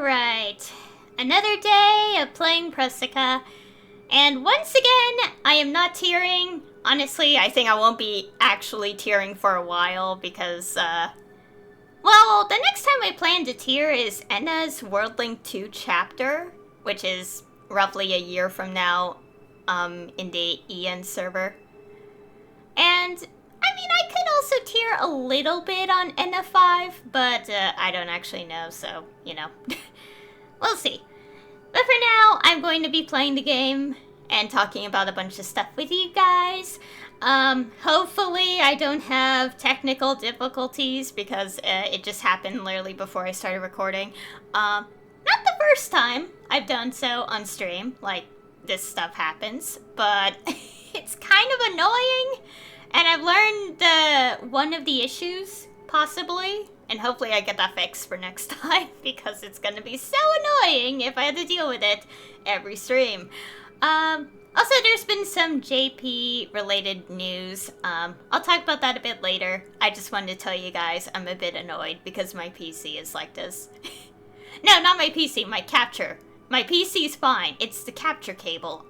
Alright, another day of playing Proseka, and once again, I am not tearing. Honestly, I think I won't be actually tearing for a while because, well, the next time I plan to tear is Enna's Worldling 2 chapter, which is roughly a year from now, in the EN server. And I mean, I could also tear a little bit on NF5, but I don't actually know, so, you know. We'll see. But for now, I'm going to be playing the game and talking about a bunch of stuff with you guys. Hopefully I don't have technical difficulties because it just happened literally before I started recording. Not the first time I've done so on stream, like, this stuff happens, but it's kind of annoying. And I've learned one of the issues, possibly, and hopefully I get that fixed for next time, because it's gonna be so annoying if I have to deal with it every stream. Also, there's been some JP-related news. I'll talk about that a bit later. I just wanted to tell you guys I'm a bit annoyed because my PC is like this. No, not my PC, my capture. My PC's fine, it's the capture cable.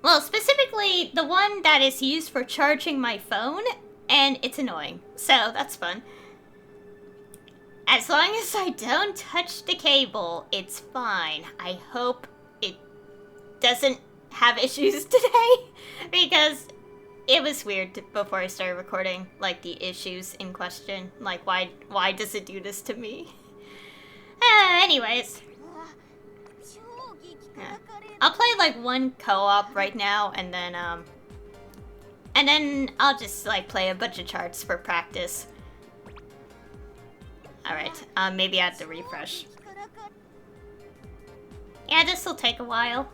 Well, specifically, the one that is used for charging my phone, and it's annoying. So, that's fun. As long as I don't touch the cable, it's fine. I hope it doesn't have issues today, because it was weird before I started recording, like, the issues in question. Like, why does it do this to me? Anyways. Yeah. I'll play like one co-op right now, and then I'll just like play a bunch of charts for practice. Alright, maybe I have to refresh. Yeah, this will take a while.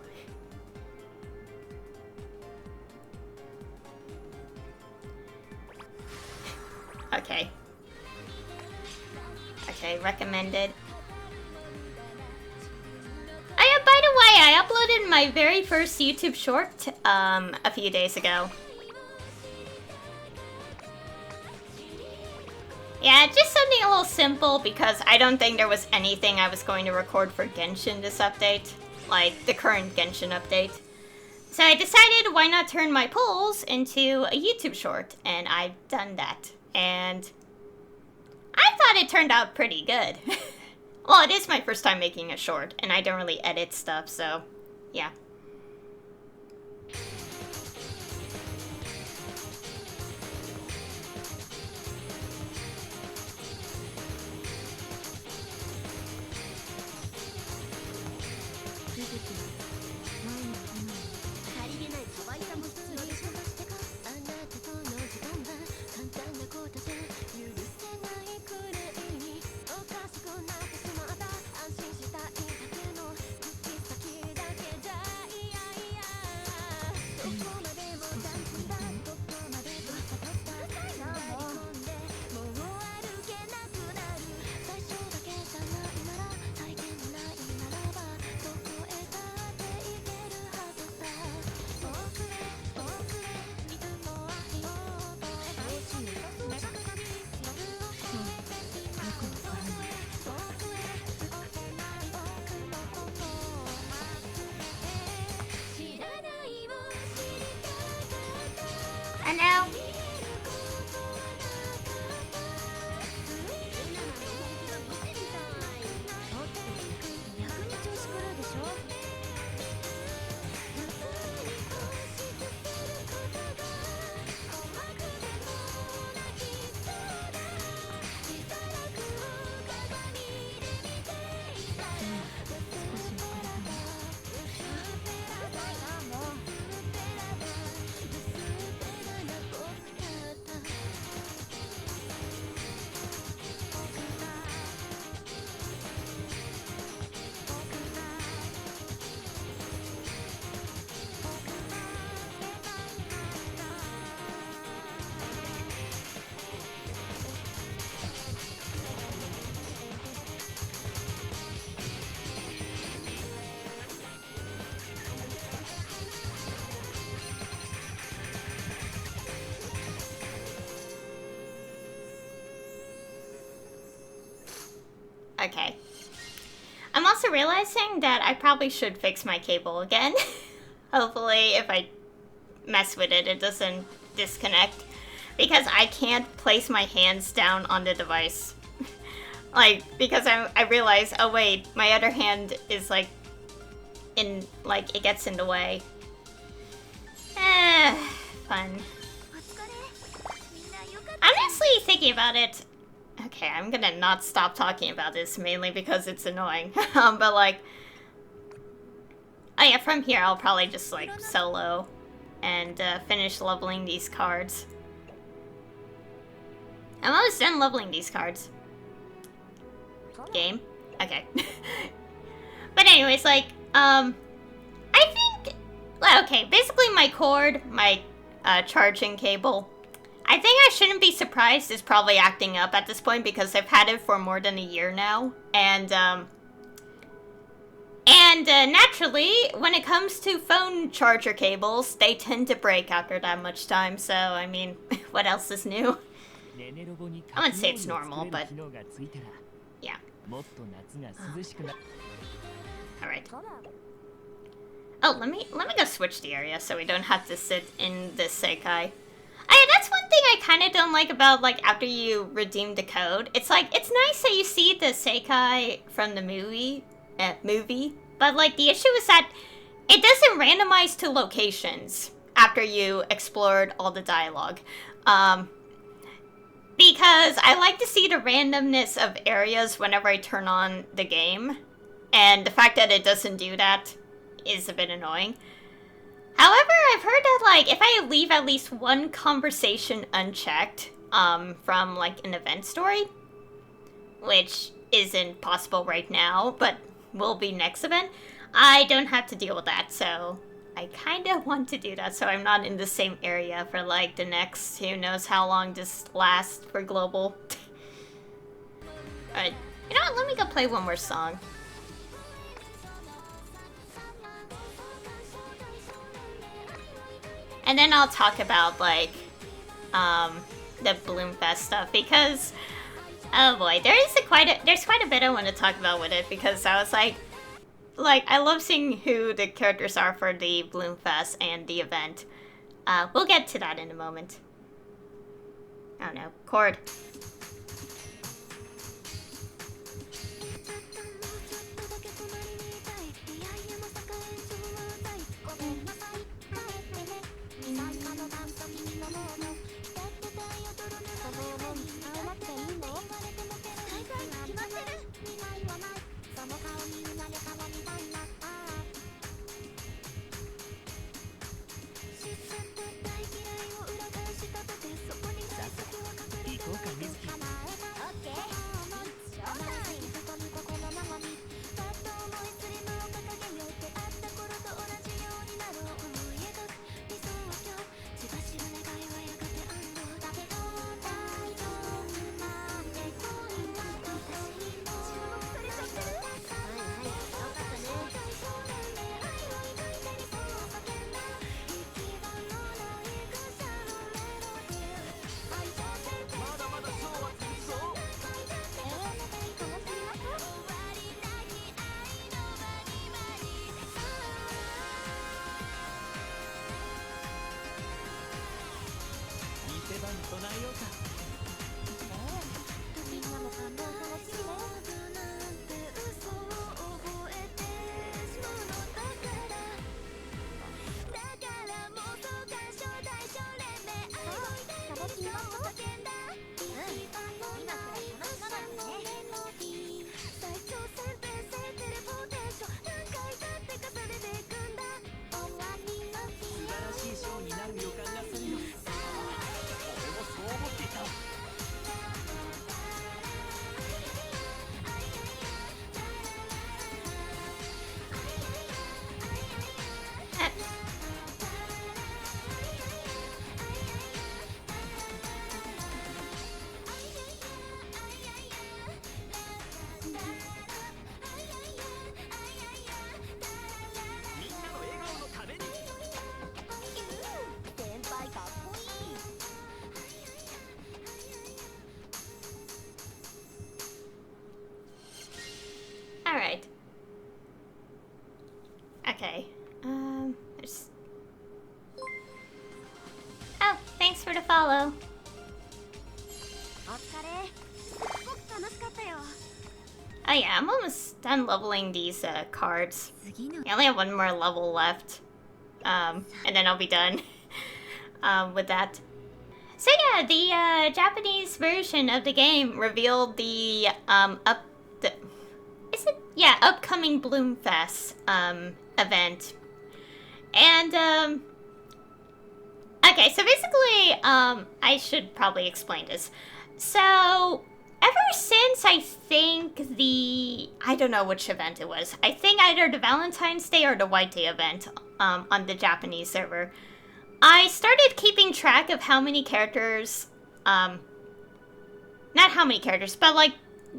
Okay. Okay, recommended. By the way, I uploaded my very first YouTube short, a few days ago. Yeah, just something a little simple because I don't think there was anything I was going to record for Genshin this update. Like, the current Genshin update. So I decided why not turn my polls into a YouTube short, and I've done that. And I thought it turned out pretty good. Well, it is my first time making a short, and I don't really edit stuff, so, yeah. And now... Okay. I'm also realizing that I probably should fix my cable again. Hopefully, if I mess with it, it doesn't disconnect. Because I can't place my hands down on the device. Like, because I realize, oh wait, my other hand is like, it gets in the way. Fun. Honestly, thinking about it, okay, I'm gonna not stop talking about this, mainly because it's annoying. But like, oh yeah, from here I'll probably just like solo and finish leveling these cards. I'm almost done leveling these cards. Game? Okay. But anyways, like, I think, okay, basically my cord, my charging cable, I think I shouldn't be surprised it's probably acting up at this point because I've had it for more than a year now. And naturally, when it comes to phone charger cables, they tend to break after that much time. So, I mean, what else is new? I wouldn't say it's normal, but yeah. Alright. Oh, let me go switch the area so we don't have to sit in this Sekai. That's one thing I kind of don't like about, like, after you redeem the code. It's like, it's nice that you see the Sekai from the movie, but, like, the issue is that it doesn't randomize to locations after you explored all the dialogue. Because I like to see the randomness of areas whenever I turn on the game, and the fact that it doesn't do that is a bit annoying. However, I've heard that, like, if I leave at least one conversation unchecked, from, like, an event story, which isn't possible right now, but will be next event, I don't have to deal with that, so I kind of want to do that so I'm not in the same area for, like, the next who knows how long this lasts for global. Alright, you know what, let me go play one more song. And then I'll talk about, like, the Bloomfest stuff, because, oh boy, there's quite a bit I want to talk about with it, because I was like, I love seeing who the characters are for the Bloomfest and the event. We'll get to that in a moment. Oh no, chord. Okay. There's... Oh, thanks for the follow. Oh yeah, I'm almost done leveling these cards. I only have one more level left. And then I'll be done with that. So yeah, the Japanese version of the game revealed the upcoming Bloomfest event. And okay, so basically I should probably explain this. So ever since I think I don't know which event it was. I think either the Valentine's Day or the White Day event on the Japanese server, I started keeping track of how many characters, not how many characters, but like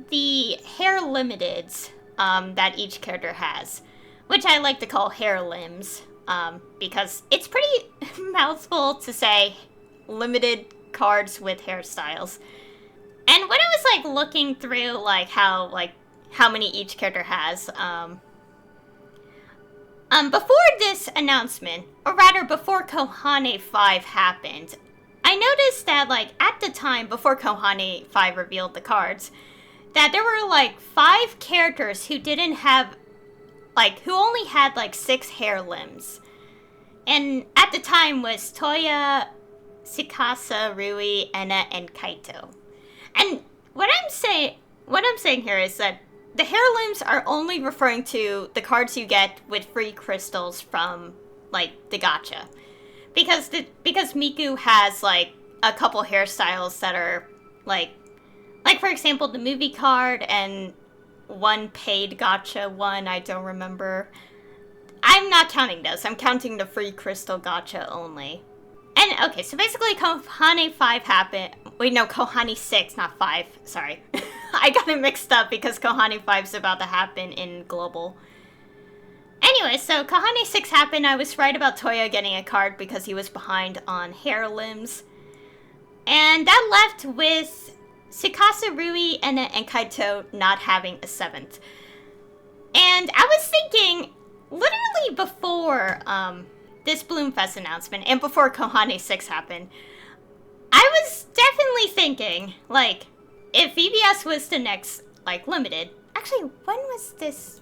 the hair limiteds that each character has, which I like to call hair limbs, because it's pretty mouthful to say limited cards with hairstyles. And when I was like looking through like how many each character has, before this announcement, or rather before Kohane 5 happened, I noticed that like at the time before Kohane 5 revealed the cards, that there were like 5 characters who didn't have, like, who only had like 6 hair limbs. And at the time was Toya, Tsukasa, Rui, Enna, and Kaito. And what I'm saying here is that the hair limbs are only referring to the cards you get with free crystals from, like, the gacha. Because Miku has, like, a couple hairstyles that are, like, for example, the movie card and one paid gacha one, I don't remember. I'm not counting those. I'm counting the free crystal gacha only. And, okay, so basically Kohane 5 happened... Wait, no, Kohane 6, not 5. Sorry. I got it mixed up because Kohane 5 is about to happen in Global. Anyway, so Kohane 6 happened. I was right about Toya getting a card because he was behind on hair limbs. And that left with Tsukasa, Rui, and Kaito not having a 7th. And I was thinking, literally before this Bloomfest announcement, and before Kohane 6 happened, I was definitely thinking, like, if VBS was the next, like, limited... Actually, when was this?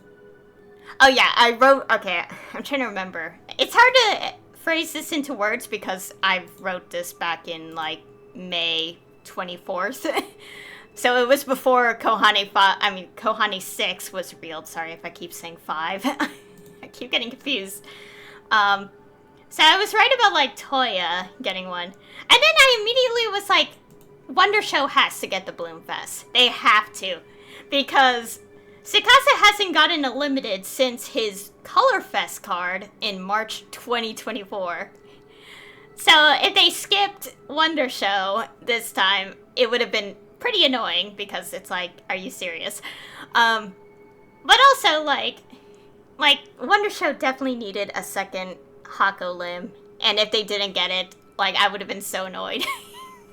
Oh yeah, I wrote... Okay, I'm trying to remember. It's hard to phrase this into words because I wrote this back in, like, May 24th. So it was before Kohane 6 was revealed. Sorry if I keep saying 5. I keep getting confused. So I was right about, like, Toya getting one. And then I immediately was like, Wonder Show has to get the Bloomfest. They have to. Because Tsukasa hasn't gotten a limited since his Colorfest card in March 2024. So if they skipped Wonder Show this time, it would have been pretty annoying because it's like, are you serious? But also, like Wonder Show definitely needed a second Hako limb, and if they didn't get it, like, I would have been so annoyed.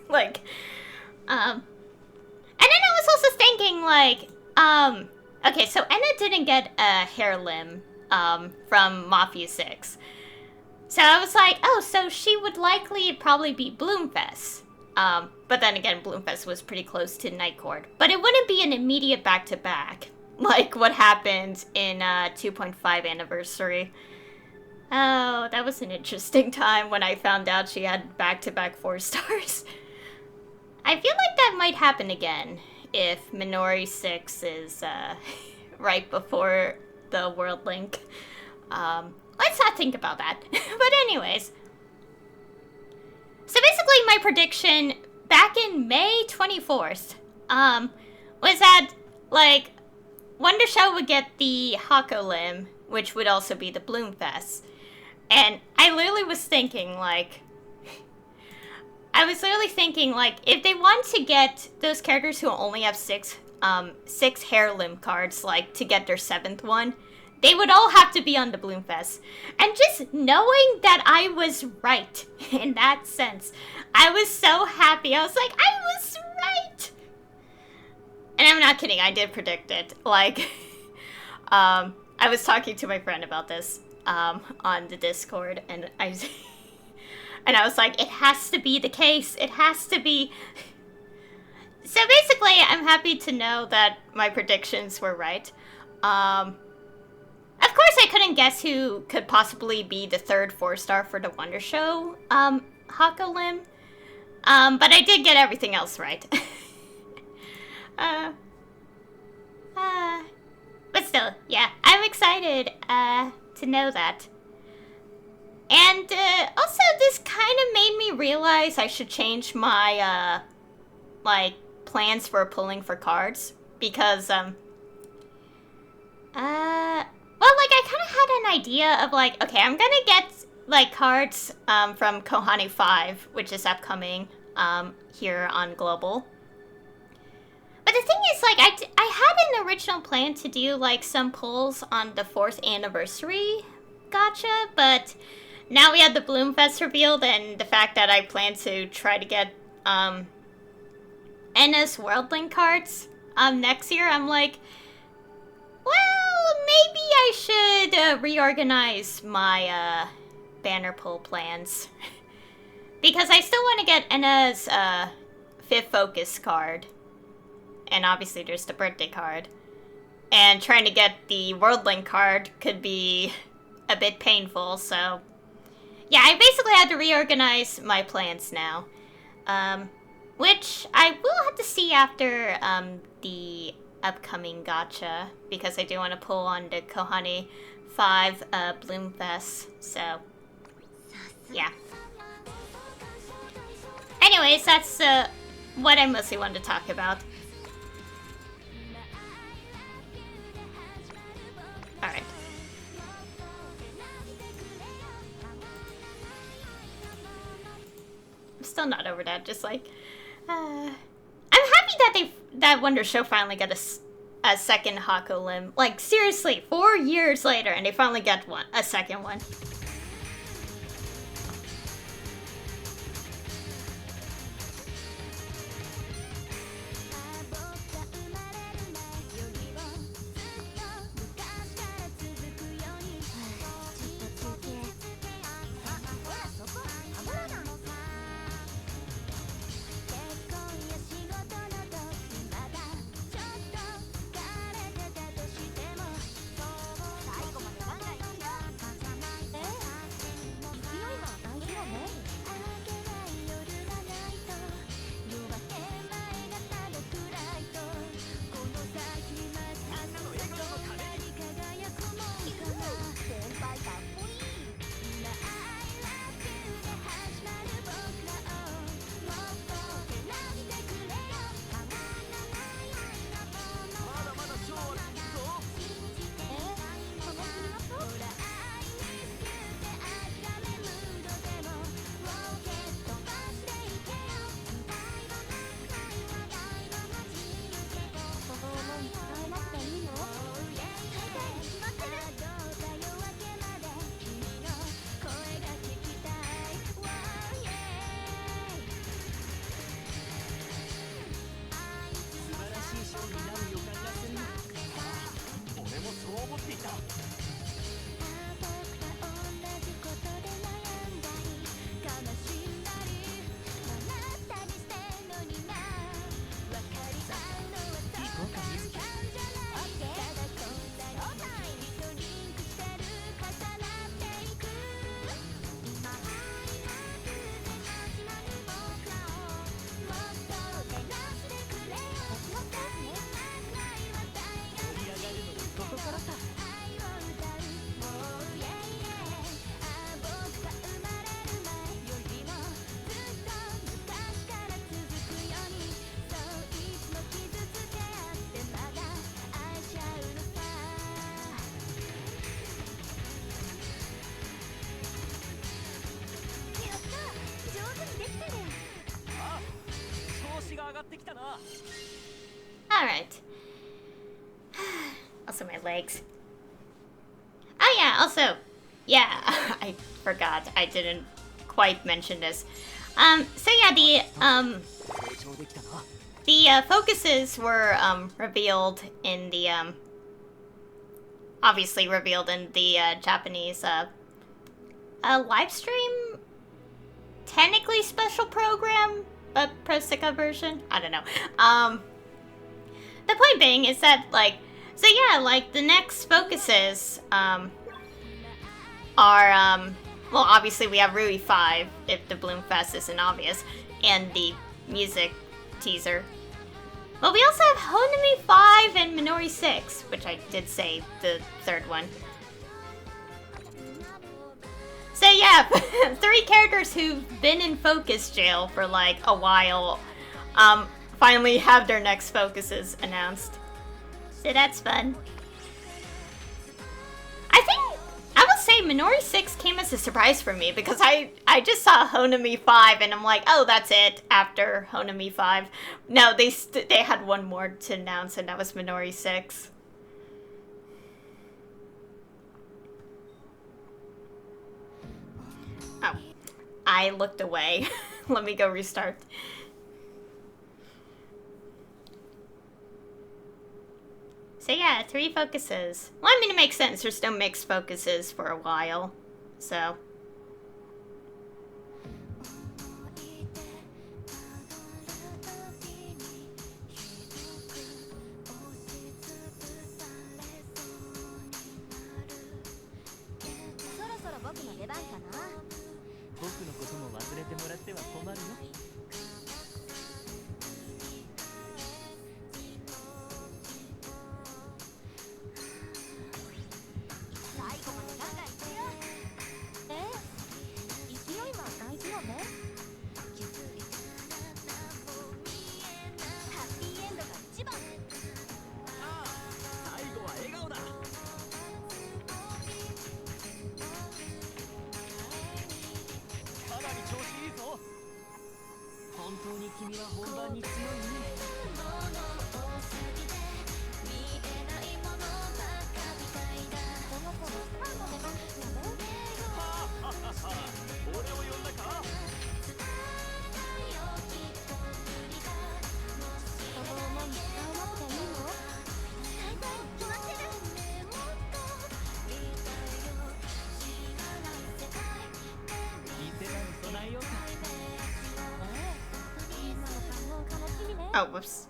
Like, and then I was also thinking, like, okay, so Enna didn't get a hair limb, from Mafia 6. So I was like, oh, so she would likely probably be Bloomfest. But then again, Bloomfest was pretty close to Night Court. But it wouldn't be an immediate back-to-back, like what happened in 2.5 Anniversary. Oh, that was an interesting time when I found out she had back-to-back 4 stars. I feel like that might happen again if Minori 6 is right before the World Link. Let's not think about that. But anyways. So basically my prediction back in May 24th was that, like, Wonder Show would get the Hako limb, which would also be the Bloomfest. And I literally was thinking, like... if they want to get those characters who only have 6 hair limb cards, like, to get their 7th one, they would all have to be on the Bloomfest. And just knowing that I was right in that sense, I was so happy. I was like, I was right! And I'm not kidding, I did predict it. Like, I was talking to my friend about this. on the Discord, and I and I was like, it has to be the case. It has to be. So basically, I'm happy to know that my predictions were right. Of course, I couldn't guess who could possibly be the third 4-star for the Wonder Show, Hakolim. But I did get everything else right. But still, yeah, I'm excited, to know that. And, also, this kind of made me realize I should change my, like, plans for pulling for cards. Because, well, like, I kind of had an idea of, like, okay, I'm gonna get, like, cards, from Kohani 5, which is upcoming, here on Global. But the thing is, like, I had an original plan to do, like, some pulls on the 4th anniversary gacha, but now we have the Bloomfest revealed, and the fact that I plan to try to get, NS Worldlink cards, next year, I'm like, well, maybe I should, reorganize my, banner pull plans. Because I still want to get Enna's, 5th Focus card. And obviously there's the birthday card. And trying to get the Worldlink card could be a bit painful, so... yeah, I basically had to reorganize my plans now. Which I will have to see after, the upcoming gacha, because I do want to pull on the Kohani 5 Bloomfest, so yeah. Anyways, that's what I mostly wanted to talk about. Alright. I'm still not over that, just like, I'm happy that that Wonder Show finally got a second Hako limb. Like, seriously, 4 years later, and they finally got a second one. Alright. Also my legs. Oh yeah, also, yeah, I forgot. I didn't quite mention this. So yeah, the focuses were, revealed in the, obviously revealed in the Japanese live stream, technically special program, but Prosika version. I don't know. The point being is that so yeah, the next focuses are well, obviously we have Rui 5 if the Bloomfest isn't obvious, and the music teaser. But we also have Honami 5 and Minori 6, which I did say the third one. So yeah, 3 characters who've been in focus jail for a while finally have their next focuses announced. So that's fun. I will say Minori 6 came as a surprise for me because I just saw Honami 5 and I'm like, oh, that's it after Honami 5. No, they had one more to announce and that was Minori 6. Oh, I looked away. Let me go restart. So yeah, 3 focuses. Well, I mean, it makes sense. There's no mixed focuses for a while, so. Oh, whoops.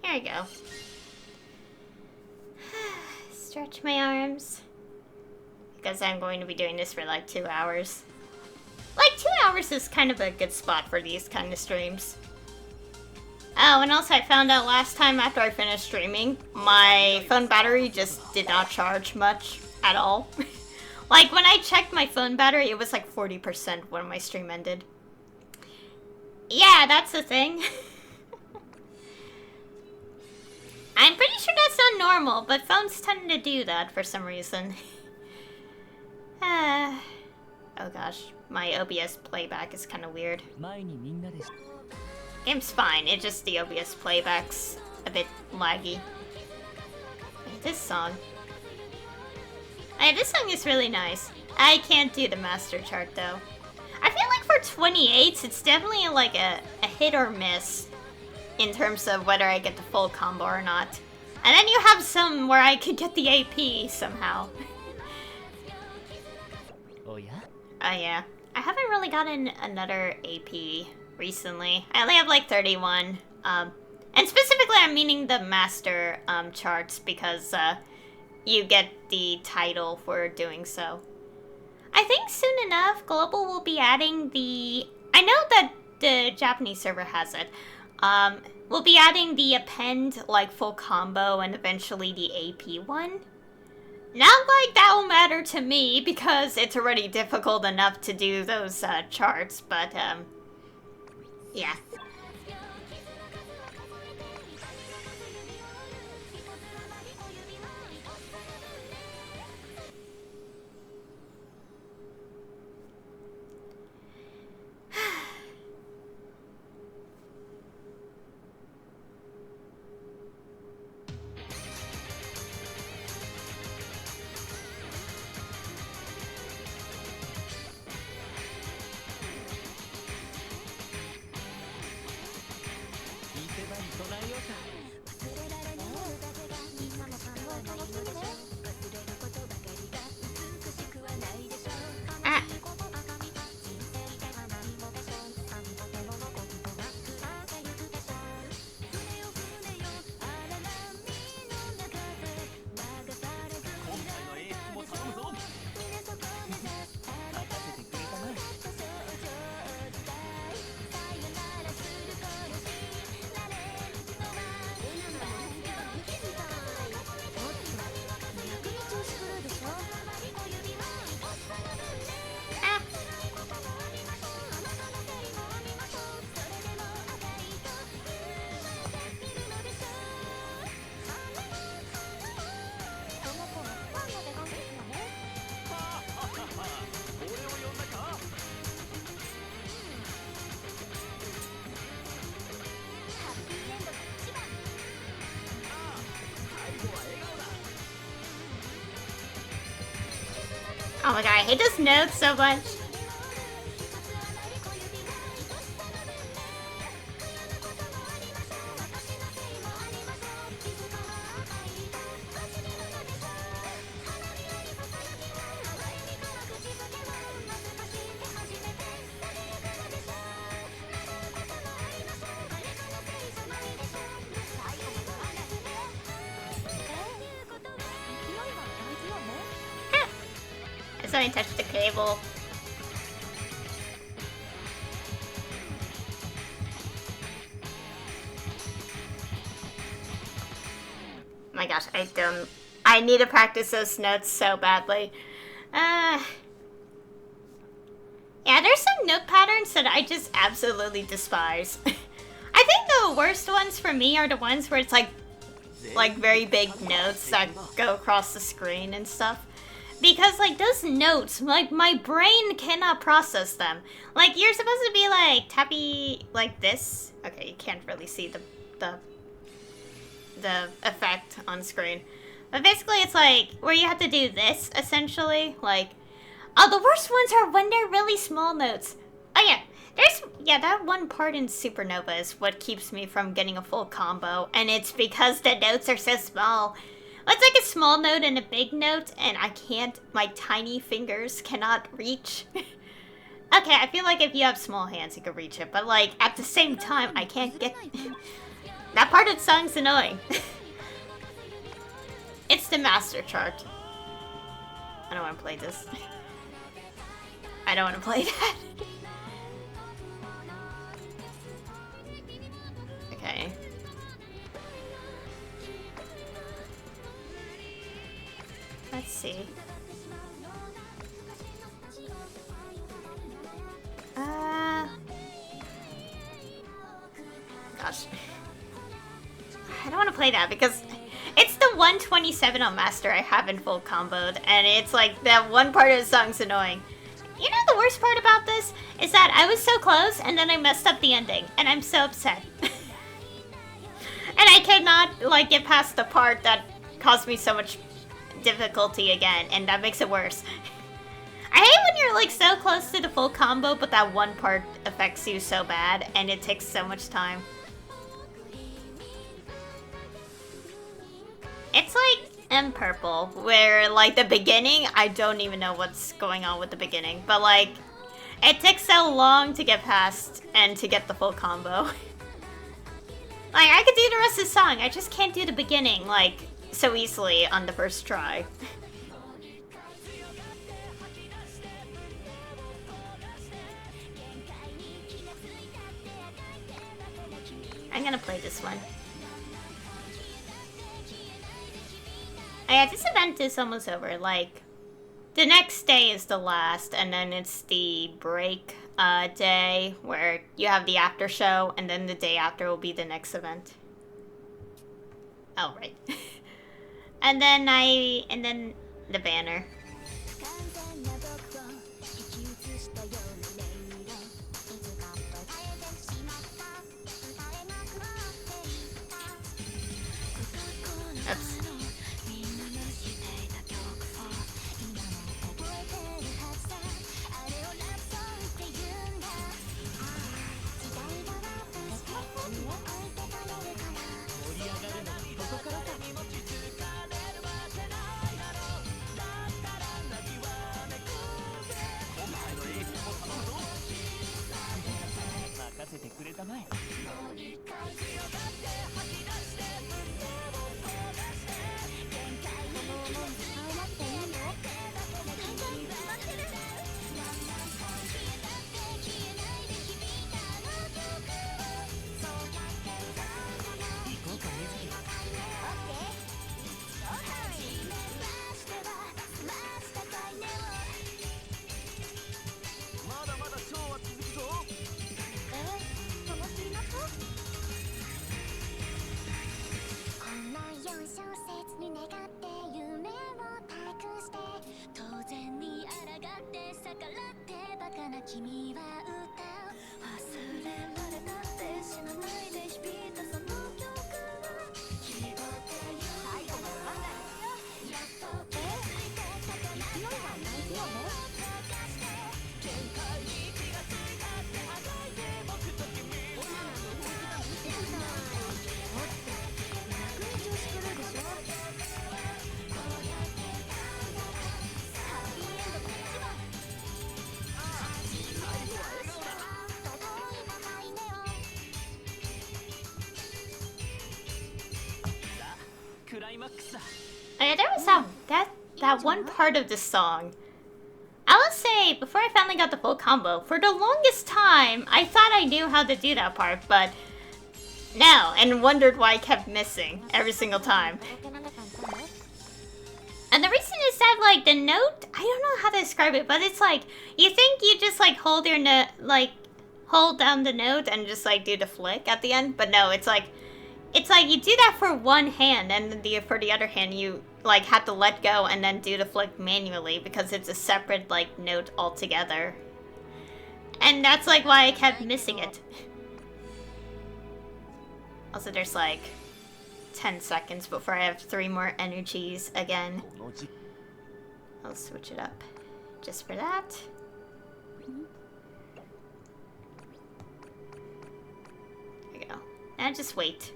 There you go. Stretch my arms. Because I'm going to be doing this for 2 hours. 2 hours is kind of a good spot for these kind of streams. Oh, and also I found out last time after I finished streaming, my phone battery just did not charge much at all. When I checked my phone battery, it was 40% when my stream ended. Yeah, that's the thing. I'm pretty sure that's not normal, but phones tend to do that for some reason. Oh gosh, my OBS playback is kind of weird. Game's fine, it's just the OBS playback's a bit laggy. This song. This song is really nice. I can't do the master chart though. I feel for 28s, it's definitely a hit or miss in terms of whether I get the full combo or not. And then you have some where I could get the AP somehow. Oh yeah? Yeah. I haven't really gotten another AP recently. I only have 31. And specifically I'm meaning the master charts because you get the title for doing so. I think soon enough Global will be adding the... I know that the Japanese server has it. We'll be adding the append, full combo, and eventually the AP one. Not that will matter to me, because it's already difficult enough to do those, charts, but, yeah. Ah. Oh my god, I hate those notes so much. I suddenly touched the cable. My gosh, I need to practice those notes so badly. Yeah, there's some note patterns that I just absolutely despise. I think the worst ones for me are the ones where it's like very big notes that go across the screen and stuff. Because like those notes, like my brain cannot process them. Like you're supposed to be like tappy like this. Okay, you can't really see the effect on screen. But basically it's like where you have to do this essentially. Like, oh, the worst ones are when they're really small notes. Oh yeah, that one part in Supernova is what keeps me from getting a full combo, and it's because the notes are so small. It's like a small note and a big note, and my tiny fingers cannot reach. Okay, I feel like if you have small hands, you can reach it, but like, at the same time, I can't get... That part of the song's annoying. It's the master chart. I don't want to play this. I don't want to play that. Okay. Let's see. Gosh. I don't want to play that because it's the 127 on Master I haven't full comboed, and it's like that one part of the song's annoying. You know the worst part about this is that I was so close and then I messed up the ending, and I'm so upset. And I cannot like get past the part that caused me so much difficulty again, and that makes it worse. I hate when you're like so close to the full combo, but that one part affects you so bad, and it takes so much time. It's like M Purple, where like the beginning, I don't even know what's going on with the beginning, but like, it takes so long to get past and to get the full combo. Like, I could do the rest of the song, I just can't do the beginning, like, so easily on the first try. I'm gonna play this one. Oh yeah, this event is almost over. Like, the next day is the last, and then it's the break day where you have the after show, and then the day after will be the next event. Oh, right. and then the banner. Oops. Oh yeah, there was that one part of the song. I will say, before I finally got the full combo, for the longest time, I thought I knew how to do that part, but no, and wondered why I kept missing every single time. And the reason is that, like, the note, I don't know how to describe it, but it's like, you think you just, like, hold your note, like, hold down the note and just, like, do the flick at the end, but no, it's like you do that for one hand, and then for the other hand, you, like, have to let go and then do the flick manually, because it's a separate, like, note altogether. And that's, like, why I kept missing it. Also, there's, like, 10 seconds before I have 3 more energies again. I'll switch it up just for that. There we go. And just wait.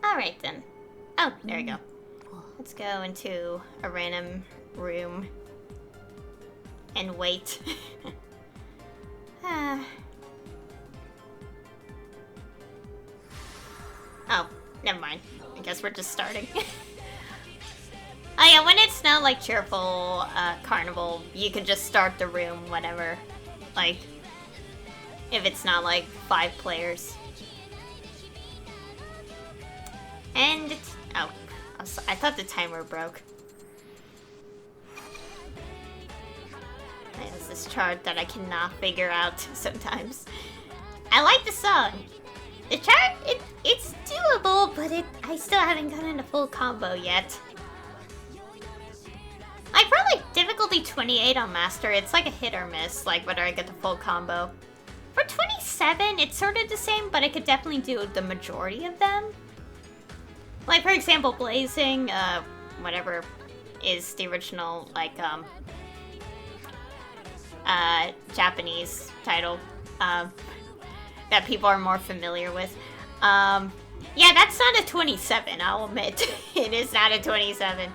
Alright then. Oh, there we go. Let's go into a random room and wait. Oh, never mind. I guess we're just starting. Oh yeah, when it's not like cheerful carnival, you can just start the room whenever. Like, if it's not like 5 players. And it's, oh, I thought the timer broke. There's this chart that I cannot figure out sometimes. I like the song. The chart, it's doable, but I still haven't gotten a full combo yet. Like, for like difficulty 28 on Master, it's like a hit or miss, like whether I get the full combo. For 27, it's sort of the same, but I could definitely do the majority of them. Like, for example, Blazing, whatever is the original, like, Japanese title, that people are more familiar with. Yeah, that's not a 27, I'll admit. It is not a 27.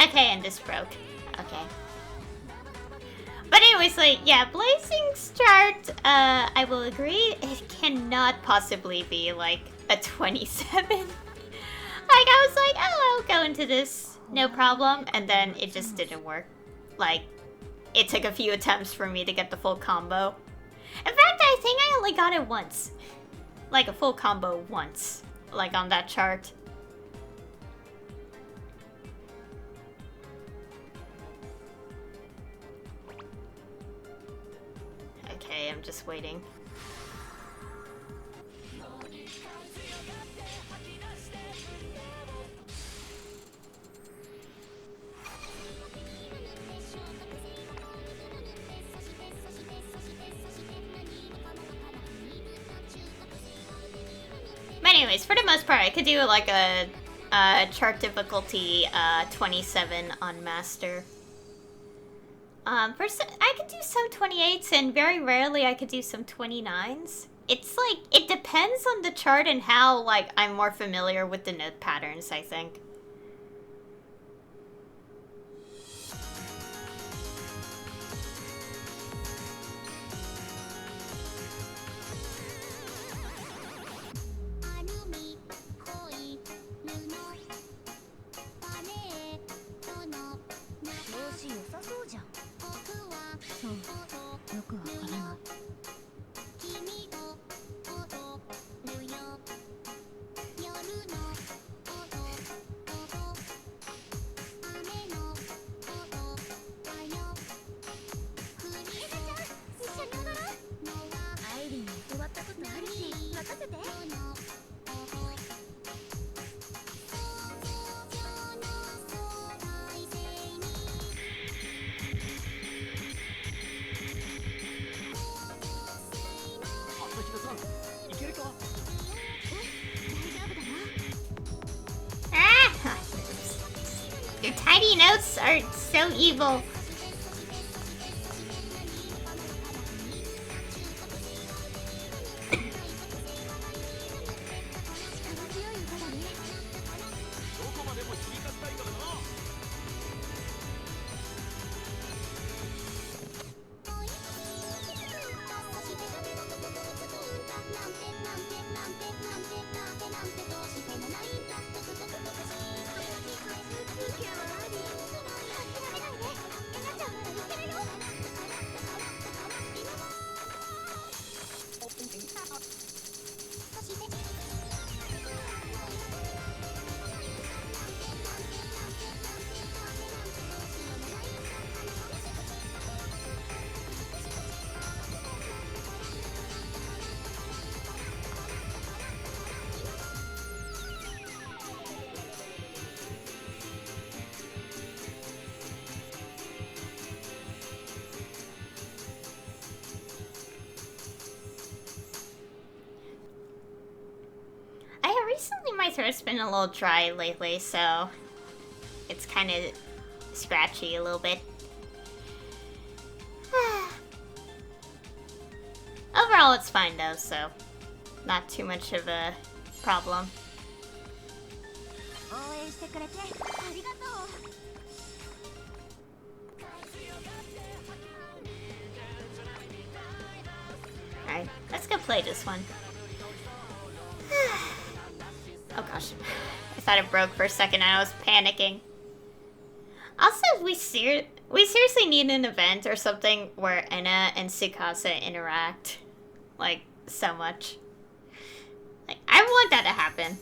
Okay, and this broke. Okay. But anyways, like, yeah, Blazing's chart, I will agree, it cannot possibly be, like, a 27. Like, I was like, oh, I'll go into this, no problem, and then it just didn't work. Like, it took a few attempts for me to get the full combo. In fact, I think I only got it once. Like, a full combo once. Like, on that chart. Okay, I'm just waiting. But anyways, for the most part, I could do like a chart difficulty 27 on Master. I could do some 28s, and very rarely I could do some 29s. It's like, it depends on the chart and how, like, I'm more familiar with the note patterns, I think. tiny notes are so evil. Recently my throat's been a little dry lately, so it's kind of scratchy a little bit. Overall it's fine though, so not too much of a problem. Alright, let's go play this one. Oh gosh, I thought it broke for a second and I was panicking. Also, we seriously need an event or something where Enna and Tsukasa interact, like, so much. Like, I want that to happen.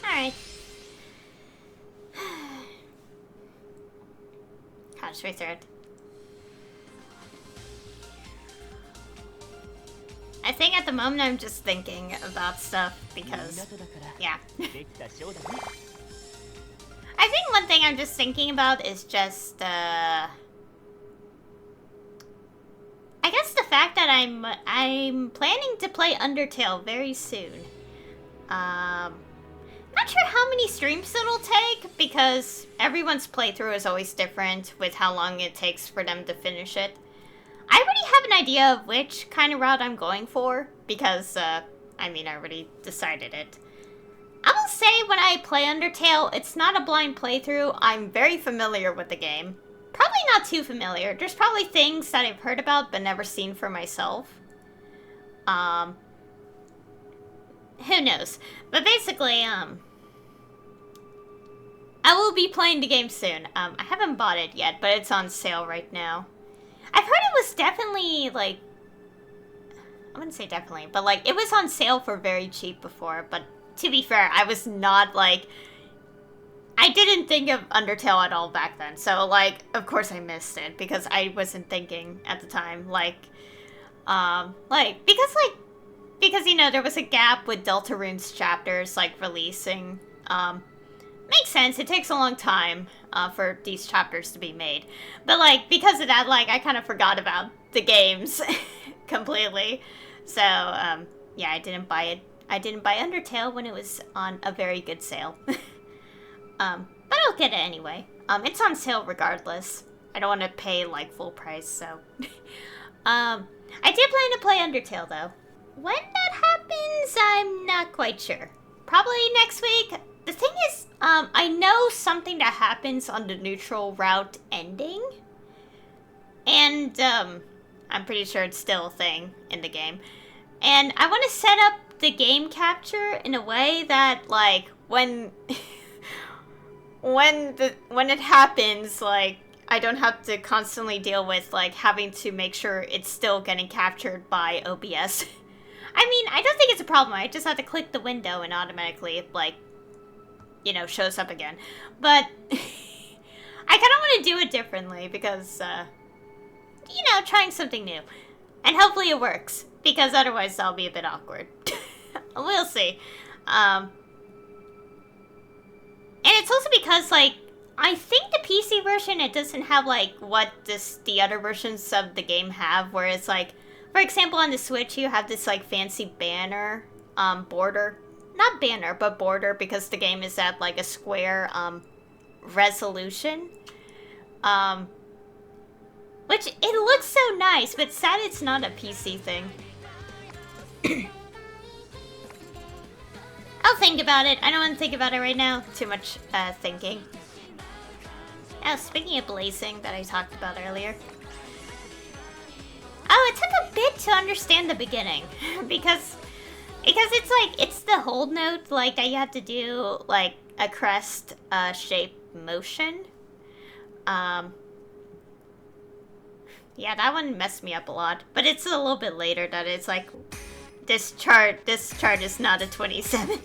Alright. Gosh, my throat. I think at the moment I'm just thinking about stuff because, yeah. I think one thing I'm just thinking about is just, I guess the fact that I'm planning to play Undertale very soon. Not sure how many streams it'll take because everyone's playthrough is always different with how long it takes for them to finish it. I already have an idea of which kind of route I'm going for because, I mean, I already decided it. I will say when I play Undertale, it's not a blind playthrough. I'm very familiar with the game. Probably not too familiar. There's probably things that I've heard about but never seen for myself. Who knows? But basically, I will be playing the game soon. I haven't bought it yet, but it's on sale right now. I've heard it was definitely, like... I wouldn't say definitely, but, like, it was on sale for very cheap before, but to be fair, I was not, like... I didn't think of Undertale at all back then, so, like, of course I missed it, because I wasn't thinking at the time, because, you know, there was a gap with Deltarune's chapters, like, releasing, makes sense, it takes a long time, for these chapters to be made, but, like, because of that, like, I kind of forgot about the games completely, so, yeah, I didn't buy it. I didn't buy Undertale when it was on a very good sale. But I'll get it anyway. It's on sale regardless. I don't want to pay, like, full price, so... I did plan to play Undertale, though. When that happens, I'm not quite sure. Probably next week. The thing is, I know something that happens on the neutral route ending. And, I'm pretty sure it's still a thing in the game. And I want to set up the game capture in a way that, like, when it happens, like, I don't have to constantly deal with, like, having to make sure it's still getting captured by OBS. I mean, I don't think it's a problem. I just have to click the window and automatically, like, you know, shows up again. But I kind of want to do it differently because, you know, trying something new. And hopefully it works, because otherwise that'll be a bit awkward. We'll see. And it's also because, like, I think the PC version, it doesn't have, like, what the other versions of the game have, where it's, like, for example, on the Switch, you have this, like, fancy banner, border. Not banner, but border, because the game is at, like, a square, resolution. Which, it looks so nice, but sad it's not a PC thing. I'll think about it. I don't want to think about it right now. Too much, thinking. Oh, speaking of blazing that I talked about earlier. Oh, it took a bit to understand the beginning. because it's like, it's the hold note, like, that you have to do, like, a crest, shape motion. Yeah, that one messed me up a lot. But it's a little bit later that it's like, this chart is not a 27.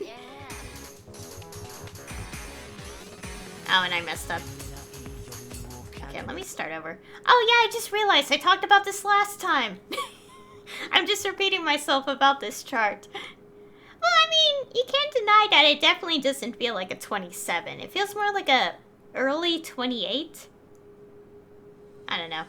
Oh, and I messed up. Okay, let me start over. Oh yeah, I just realized I talked about this last time. I'm just repeating myself about this chart. Well, I mean, you can't deny that it definitely doesn't feel like a 27. It feels more like a early 28. I don't know.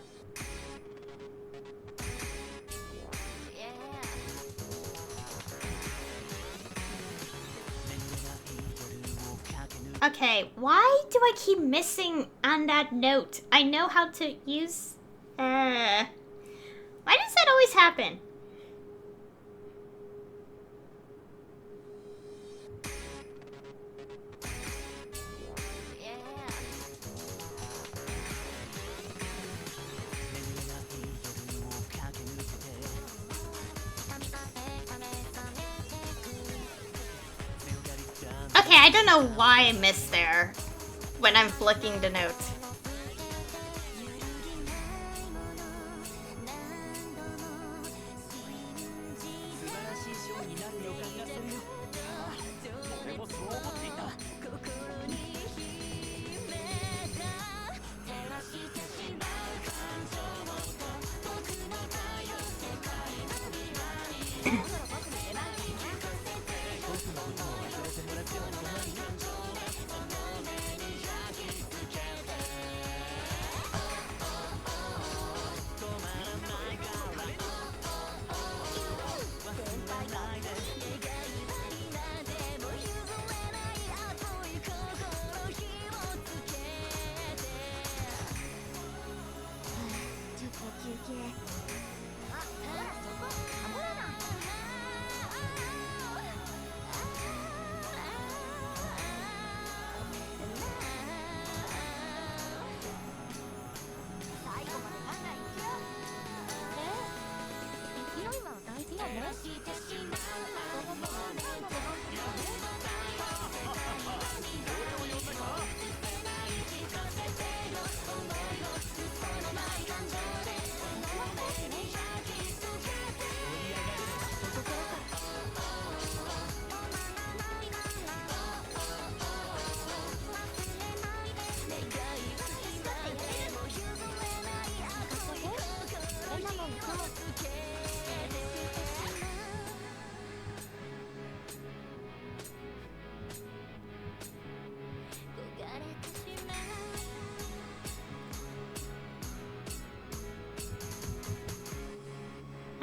Okay, why do I keep missing on that note? I know how to use... Why does that always happen? Okay, I don't know why I missed there when I'm flicking the note.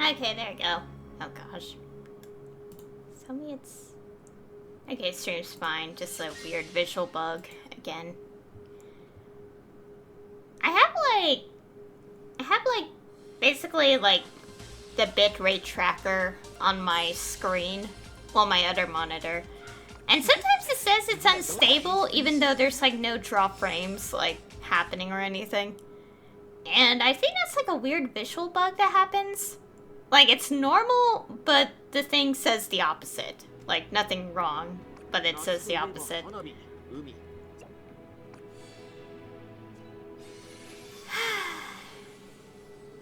Okay, there we go. Oh gosh. Tell me it's... Okay, stream's fine. Just a weird visual bug again. I have basically like the bitrate tracker on my screen, well, my other monitor. And sometimes it says it's unstable even though there's like no drop frames like happening or anything. And I think that's like a weird visual bug that happens. Like, it's normal, but the thing says the opposite. Like, nothing wrong, but it says the opposite.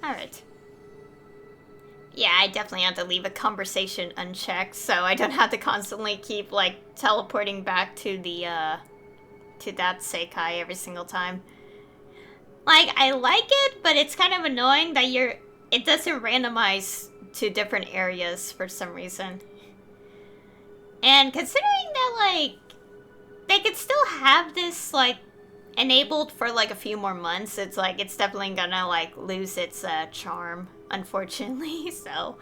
Alright. Yeah, I definitely have to leave a conversation unchecked, so I don't have to constantly keep, like, teleporting back to the, to that Sekai every single time. Like, I like it, but it's kind of annoying that it doesn't randomize to different areas for some reason. And considering that, like, they could still have this, like, enabled for, like, a few more months, it's, like, it's definitely gonna, like, lose its, charm, unfortunately, so...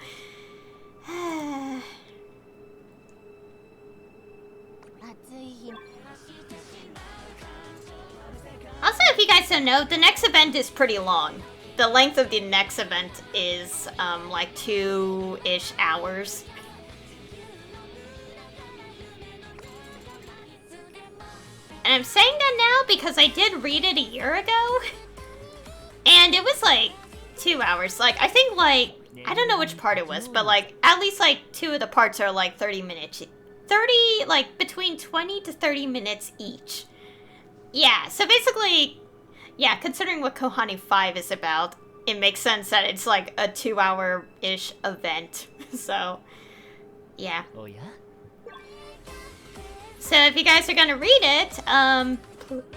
Also, if you guys don't know, the next event is pretty long. The length of the next event is, like 2-ish hours. And I'm saying that now because I did read it a year ago. And it was, like, 2 hours. Like, I think, like, I don't know which part it was, but, like, at least, like, 2 of the parts are, like, 30 minutes. 30, like, between 20 to 30 minutes each. Yeah, so basically, yeah, considering what Kohani 5 is about, it makes sense that it's like a 2-hour-ish event. So, yeah. Oh yeah? So if you guys are gonna read it,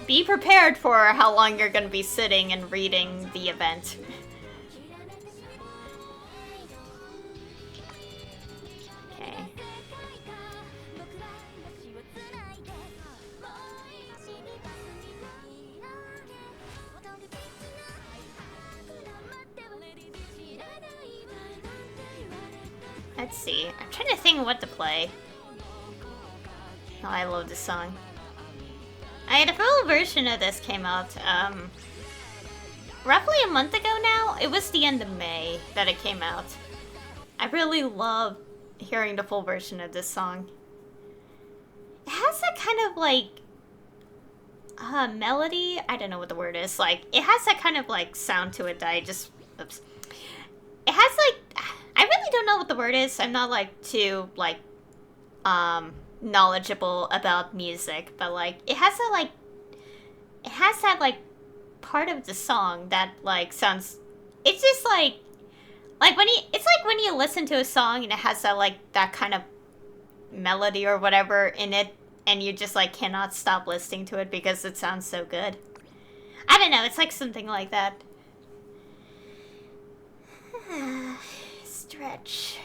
be prepared for how long you're gonna be sitting and reading the event. Okay. Let's see. I'm trying to think of what to play. Oh, I love this song. The full version of this came out, roughly a month ago now. It was the end of May that it came out. I really love hearing the full version of this song. It has that kind of, like, melody. I don't know what the word is. Like, it has that kind of, like, sound to it that I just... Oops. It has, like... I really don't know what the word is. I'm not, like, too, like, knowledgeable about music. But, like, it has that, like... It has that, like, part of the song that, like, sounds... It's just, like... Like, when you... It's like when you listen to a song and it has that, like, that kind of melody or whatever in it. And you just, like, cannot stop listening to it because it sounds so good. I don't know. It's like something like that. Stretch.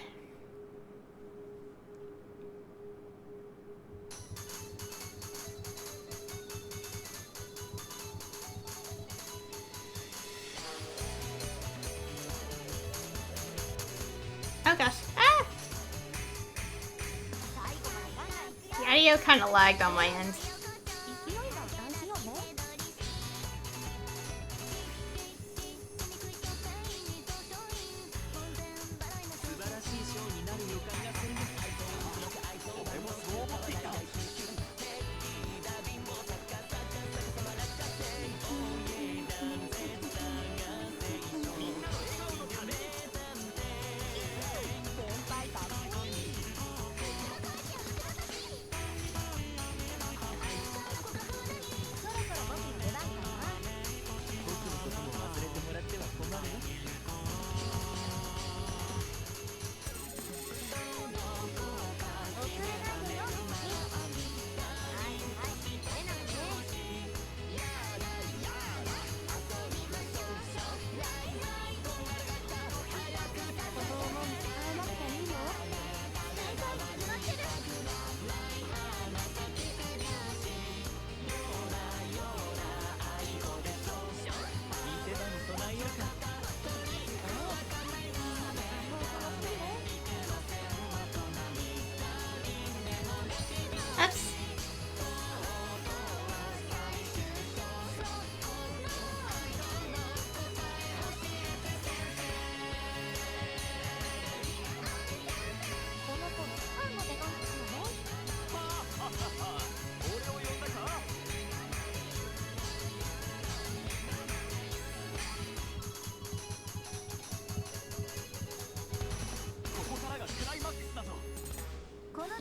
Oh gosh. Ah! The audio kind of lagged on my end.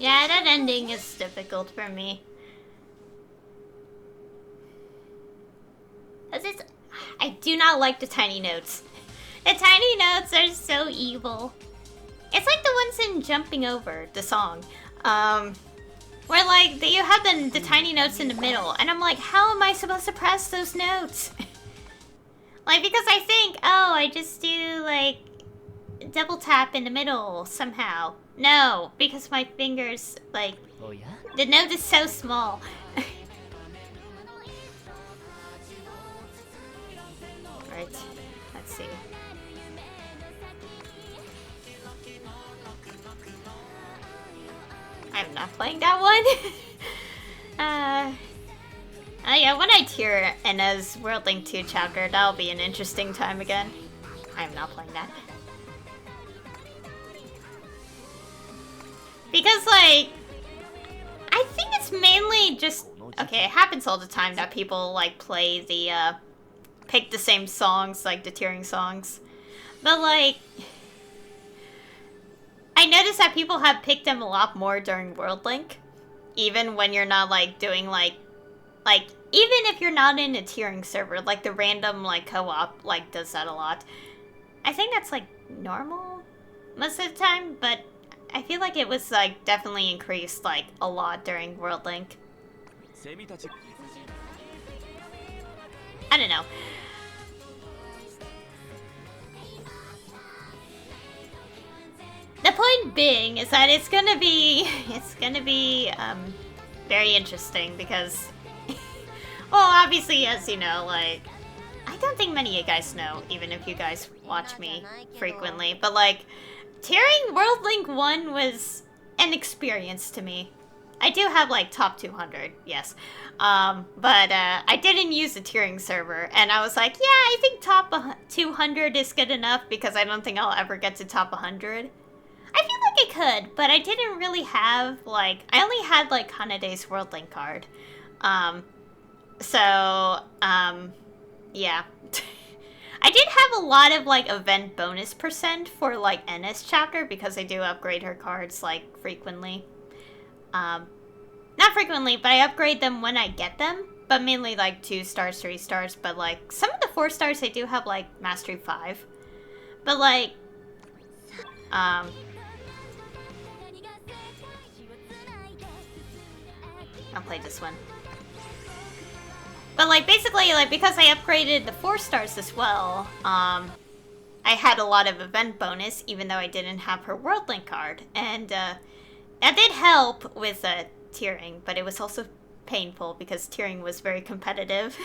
Yeah, that ending is difficult for me. 'Cause I do not like the tiny notes. The tiny notes are so evil. It's like the ones in Jumping Over, the song. Where like, you have the tiny notes in the middle, and I'm like, how am I supposed to press those notes? Like, because I think, oh, I just do like, double tap in the middle somehow. No, because my fingers, like, the note is so small. Right, let's see. I'm not playing that one. Oh yeah, when I tier Enna's World Link 2 chapter, that'll be an interesting time again. I'm not playing that. Because, like, I think it's mainly just... Okay, it happens all the time that people, like, play the, pick the same songs, like the tiering songs. But, like... I noticed that people have picked them a lot more during World Link. Even when you're not, like, doing, like, even if you're not in a tiering server, like, the random, like, co-op, like, does that a lot. I think that's, like, normal most of the time, but I feel like it was, like, definitely increased, like, a lot during World Link. I don't know. The point being is that it's gonna be very interesting because, well, obviously, as you know, like, I don't think many of you guys know, even if you guys watch me frequently, but, like, tiering World Link 1 was an experience to me. I do have, like, top 200, yes. But I didn't use a tiering server, and I was like, yeah, I think top 200 is good enough because I don't think I'll ever get to top 100. I feel like I could, but I didn't really have, like, I only had, like, Hanade's World Link card. Yeah. I did have a lot of, like, event bonus percent for, like, Enna's chapter because I do upgrade her cards, like, frequently. Not frequently, but I upgrade them when I get them. But mainly, like, 2 stars, 3 stars. But, like, some of the 4 stars, I do have, like, Mastery 5. But, like, I'll play this one. But, like, basically, like, because I upgraded the 4 stars as well, I had a lot of event bonus, even though I didn't have her World Link card. And, that did help with, tiering, but it was also painful because tiering was very competitive.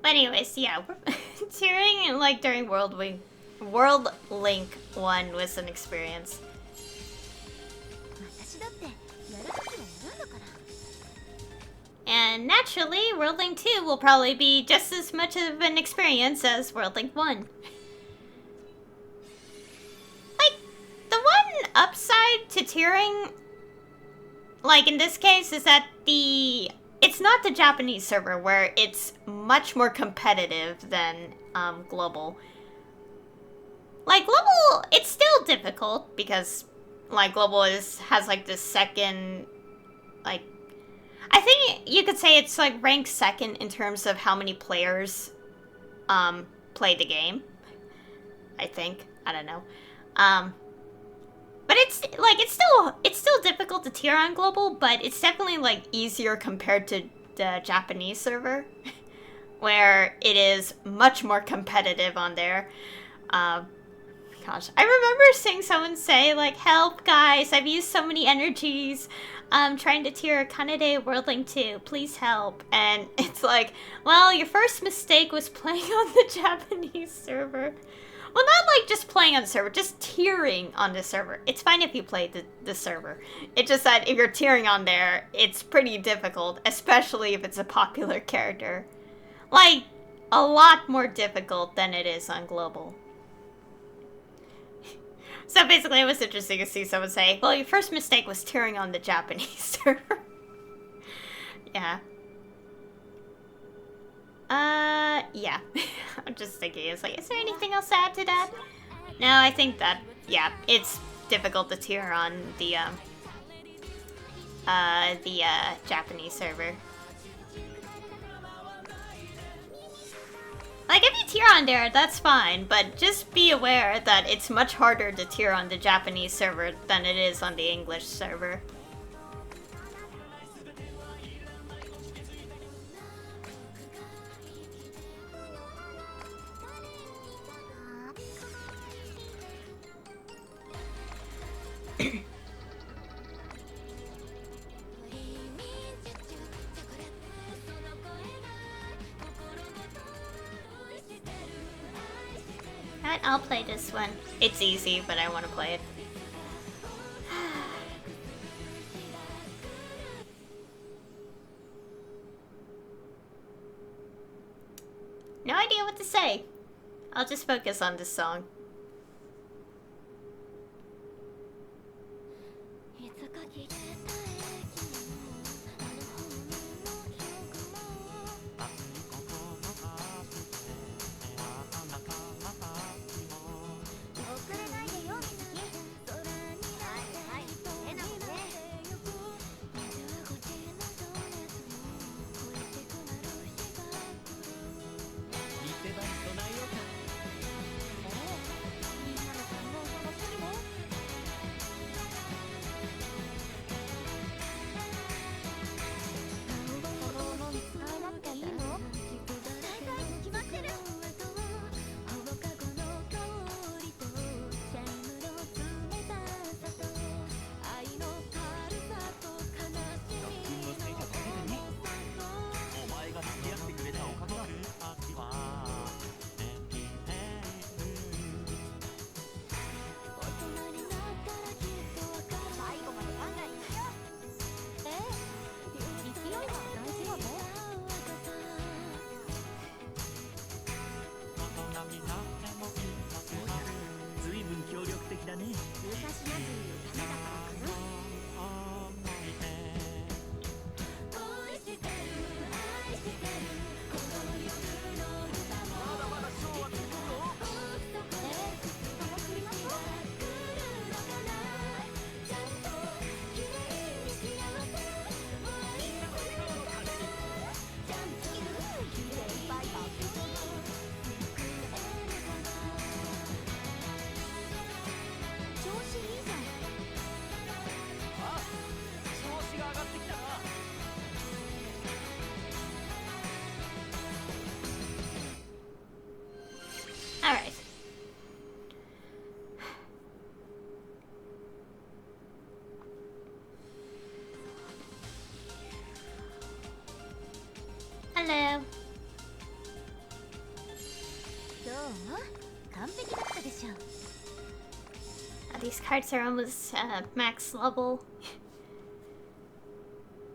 But anyways, yeah, tearing like during World Link 1 was an experience. And naturally, World Link 2 will probably be just as much of an experience as World Link 1. Like, the one upside to tiering, like in this case, is that it's not the Japanese server where it's much more competitive than global. Like global, it's still difficult because like global has like the second, like, I think you could say it's like ranked second in terms of how many players play the game. I think, I don't know. But it's like it's still difficult to tier on global, but it's definitely like easier compared to the Japanese server, where it is much more competitive on there. Gosh, I remember seeing someone say like, "Help, guys! I've used so many energies, trying to tier Kanade World Link 2. Please help!" And it's like, well, your first mistake was playing on the Japanese server. Well, not like just playing on the server, just tiering on the server. It's fine if you play the server. It's just that if you're tiering on there, it's pretty difficult, especially if it's a popular character. Like, a lot more difficult than it is on global. So basically, it was interesting to see someone say, well, your first mistake was tiering on the Japanese server. Yeah. Yeah. I'm just thinking, it's like, is there anything else to add to that? No, I think that, yeah, it's difficult to tier on the Japanese server. Like, if you tier on there, that's fine, but just be aware that it's much harder to tier on the Japanese server than it is on the English server. I'll play this one. It's easy, but I want to play it. No idea what to say. I'll just focus on this song. These cards are almost max level.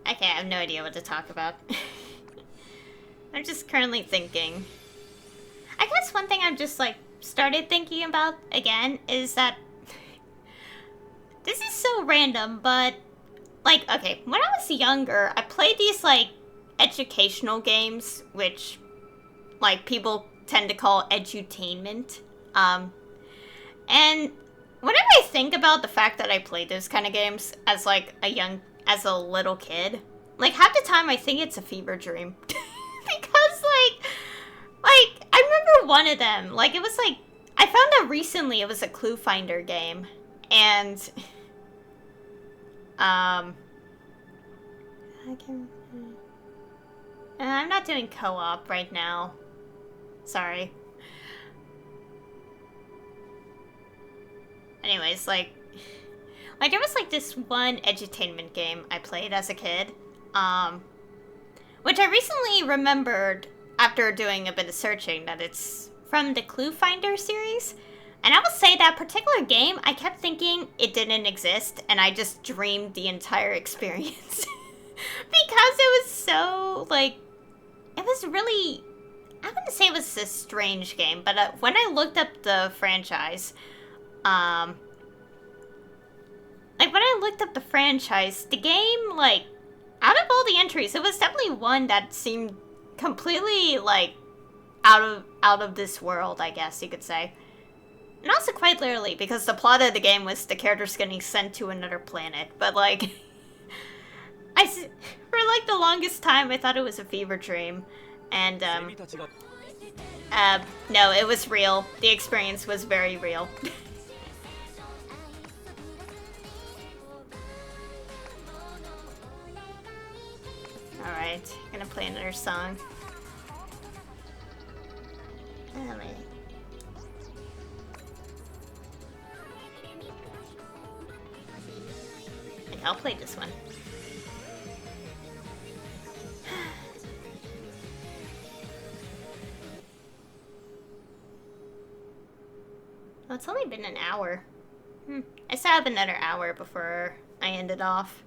Okay, I have no idea what to talk about. I'm just currently thinking. I guess one thing I've just like started thinking about again is that this is so random, but like, okay, when I was younger, I played these like educational games, which like people tend to call edutainment. And whenever I think about the fact that I played those kind of games as like as a little kid, like half the time I think it's a fever dream. Because like I remember one of them, like it was like, I found out recently it was a clue finder game, and I can, I'm not doing co-op right now. Sorry. Anyways, like there was like this one edutainment game I played as a kid, which I recently remembered after doing a bit of searching that it's from the Clue Finder series. And I will say that particular game, I kept thinking it didn't exist, and I just dreamed the entire experience. Because it was so, like, it was really, I wouldn't say it was a strange game, but when I looked up the franchise, the game, like, out of all the entries, it was definitely one that seemed completely, like, out of this world, I guess you could say. And also quite literally, because the plot of the game was the characters getting sent to another planet. But, like, for, like, the longest time, I thought it was a fever dream. And, no, it was real. The experience was very real. Alright, gonna play another song. Oh, man. I'll play this one. Well, it's only been an hour. I still have another hour before I end it off.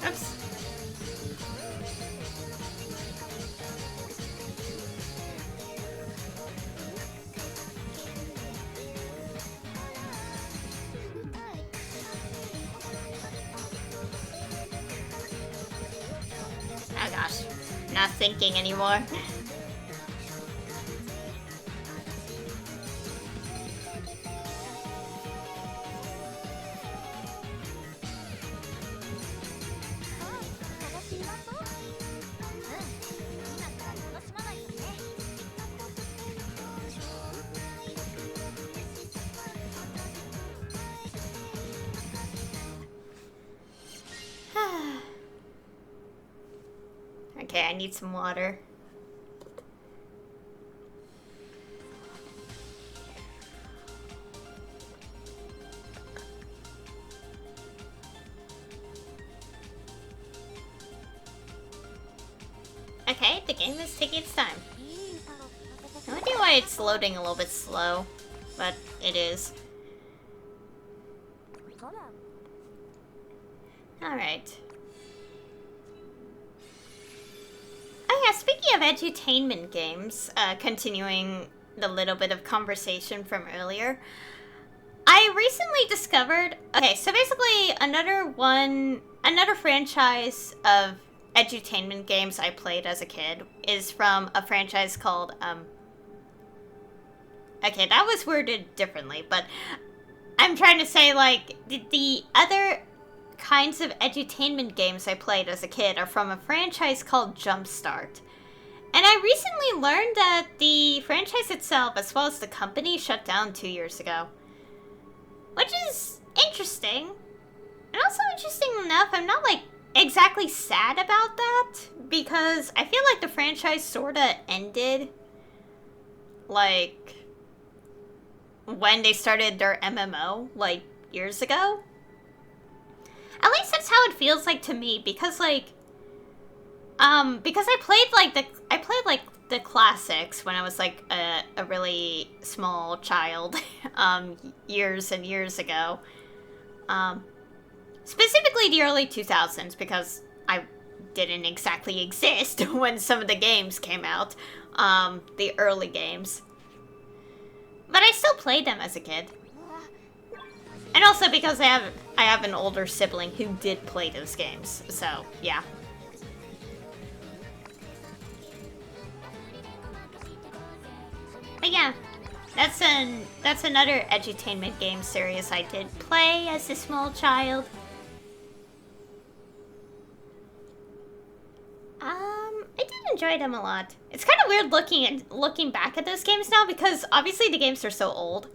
Oops. Oh gosh, not thinking anymore. Okay, I need some water. Okay, the game is taking its time. I wonder why it's loading a little bit slow, but it is. Alright. Oh yeah, speaking of edutainment games, continuing the little bit of conversation from earlier, I recently discovered... Okay, so basically another franchise of edutainment games I played as a kid is from a franchise called, okay, that was worded differently, but I'm trying to say, like, the other kinds of edutainment games I played as a kid are from a franchise called Jumpstart. And I recently learned that the franchise itself, as well as the company, shut down 2 years ago. Which is interesting. And also interesting enough, I'm not, like, exactly sad about that, because I feel like the franchise sorta ended, like, when they started their MMO, like, years ago. At least that's how it feels like to me, because, like, because I played the classics when I was, like, a really small child, years and years ago. Specifically the early 2000s, because I didn't exactly exist when some of the games came out, the early games. But I still played them as a kid. And also because I have an older sibling who did play those games, so yeah. But yeah, that's another edutainment game series I did play as a small child. I did enjoy them a lot. It's kind of weird looking back at those games now, because obviously the games are so old.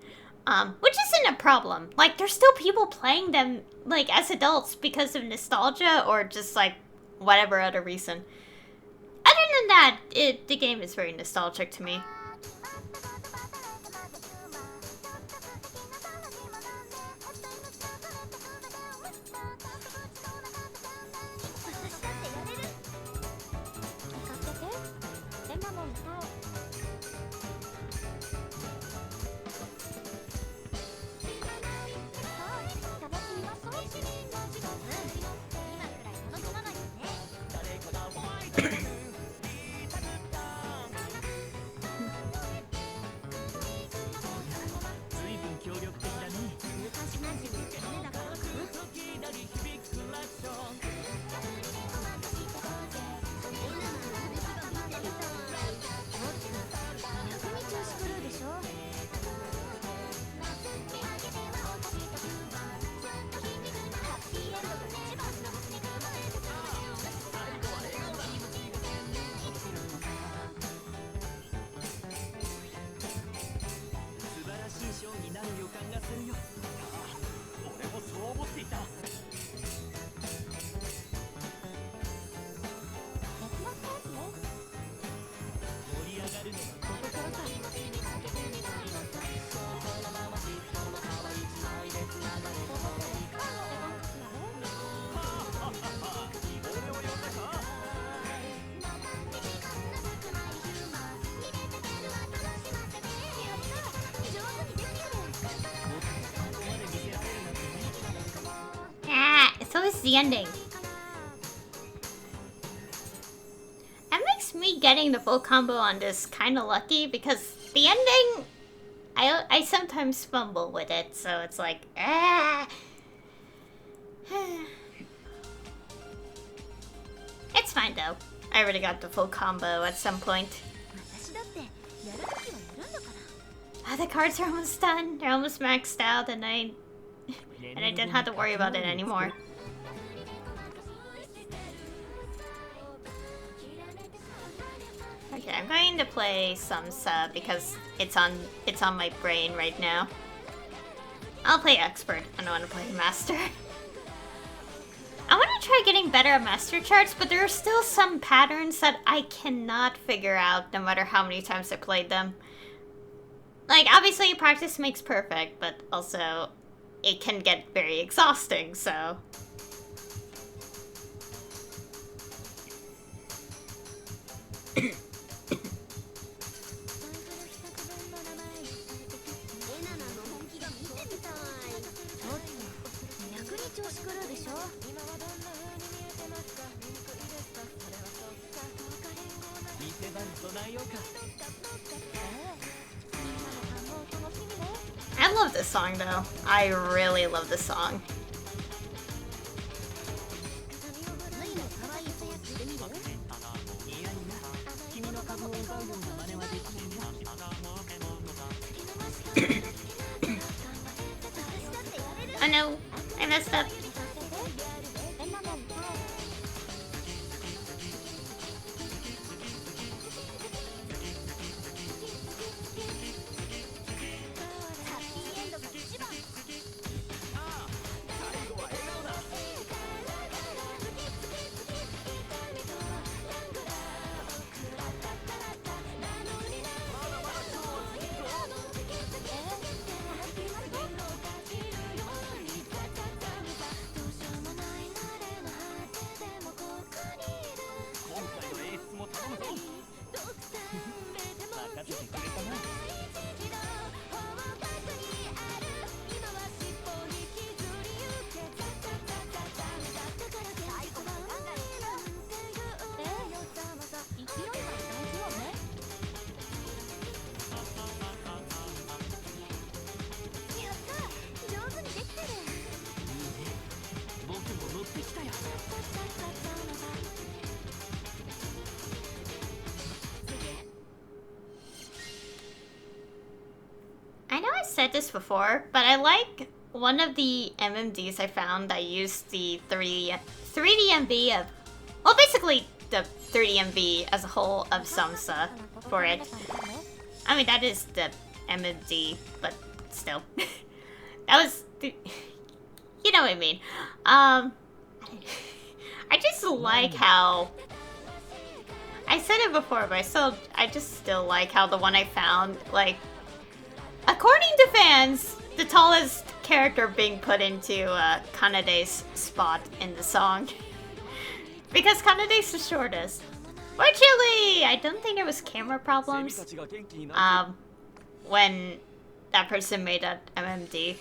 Which isn't a problem. Like, there's still people playing them, like, as adults because of nostalgia or just, like, whatever other reason. Other than that, the game is very nostalgic to me. So is the ending. That makes me getting the full combo on this kind of lucky, because the ending, I sometimes fumble with it, so it's like, It's fine though. I already got the full combo at some point. The cards are almost done. They're almost maxed out, and I didn't have to worry about it anymore. Okay, I'm going to play some sub because it's on my brain right now. I'll play expert. I don't want to play master. I want to try getting better at master charts, but there are still some patterns that I cannot figure out no matter how many times I played them. Like, obviously practice makes perfect, but also it can get very exhausting, so... I love this song though. I really love this song. Oh no, I messed up. I know I said this before, but I like one of the MMDs I found that used the 3D MV of, well, basically the 3D MV as a whole of Samsa for it. I mean, that is the MMD, but still. That was, you know what I mean. I just like how, I said it before, but I just still like how the one I found, like, according to fans, the tallest character being put into Kanade's spot in the song. Because Kanade's the shortest. Fortunately, I don't think there was camera problems when that person made that MMD.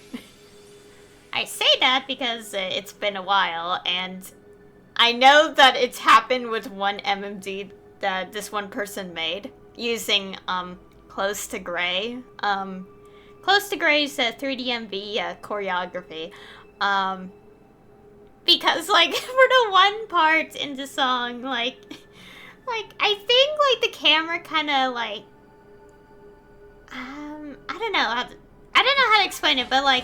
I say that because it's been a while, and I know that it's happened with one MMD that this one person made using Close to Grey. Close to Grey's 3DMV choreography. Because, like, for the one part in the song, like I think, like, the camera kind of, like, I don't know how to explain it, but, like,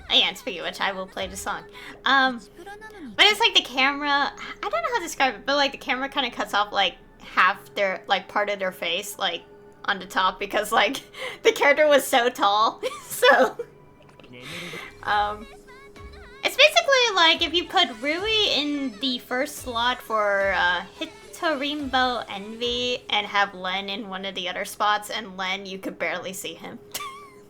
yeah, and speaking of which, I will play the song. But it's like the camera, I don't know how to describe it, but, like, the camera kind of cuts off, like, half their, like, part of their face, like, on the top, because, like, the character was so tall. So, it's basically like if you put Rui in the first slot for Hitorimbo Envy and have Len in one of the other spots, and Len, you could barely see him.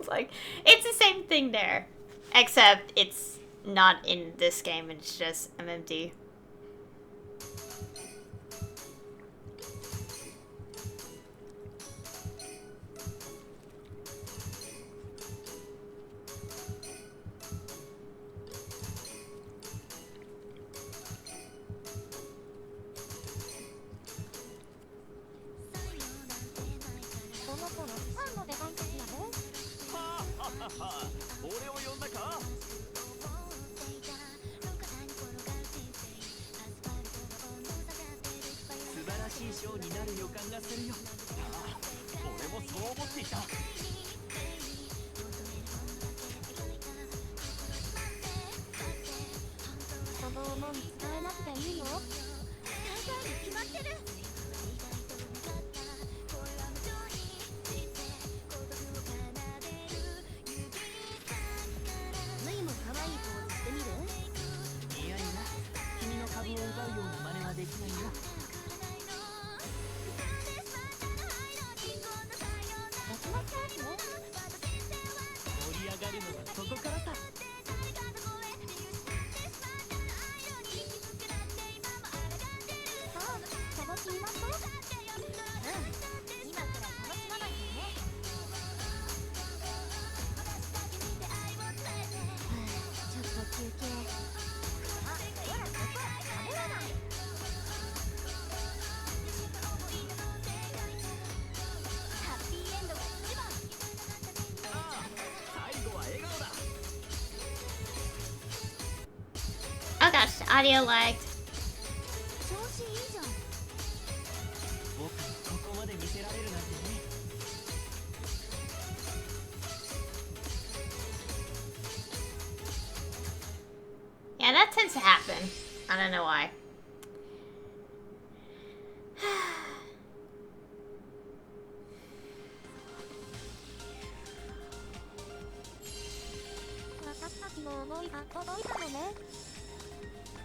Like, it's the same thing there, except it's not in this game, it's just MMD. Oh gosh, the audio lagged. Yeah, that tends to happen. I don't know why.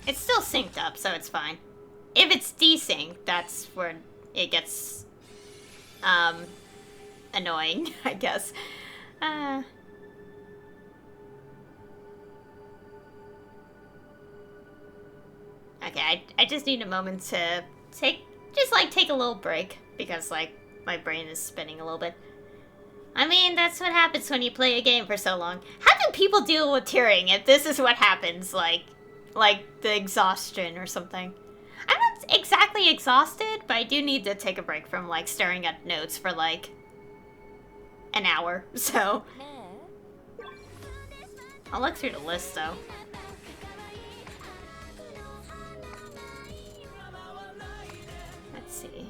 It's still synced up, so it's fine. If it's desynced, that's where it gets annoying, I guess. Okay, I just need a moment to take a little break because like my brain is spinning a little bit. I mean, that's what happens when you play a game for so long. How do people deal with tearing if this is what happens, like the exhaustion or something? I'm not exactly exhausted, but I do need to take a break from like staring at notes for like an hour, so I'll look through the list though. Let's see.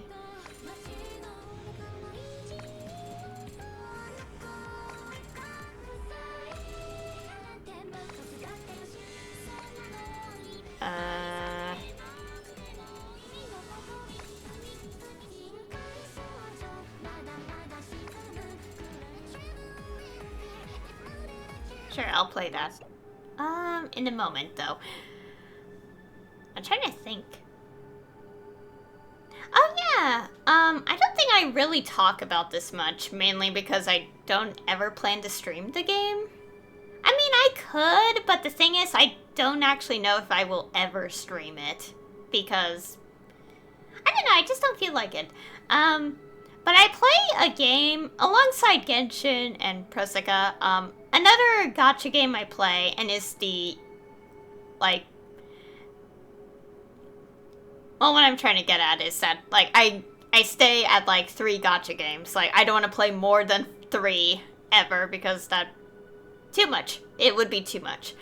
Sure, I'll play that. In a moment, though. I'm trying to think. Oh, yeah! I don't think I really talk about this much, mainly because I don't ever plan to stream the game. I mean, I could, but the thing is, I don't actually know if I will ever stream it. Because, I don't know, I just don't feel like it. But I play a game alongside Genshin and Proseka. Another gacha game I play, and is the, like, well, what I'm trying to get at is that, like, I stay at, like, 3 gacha games. Like, I don't want to play more than 3 ever, because that, too much. It would be too much.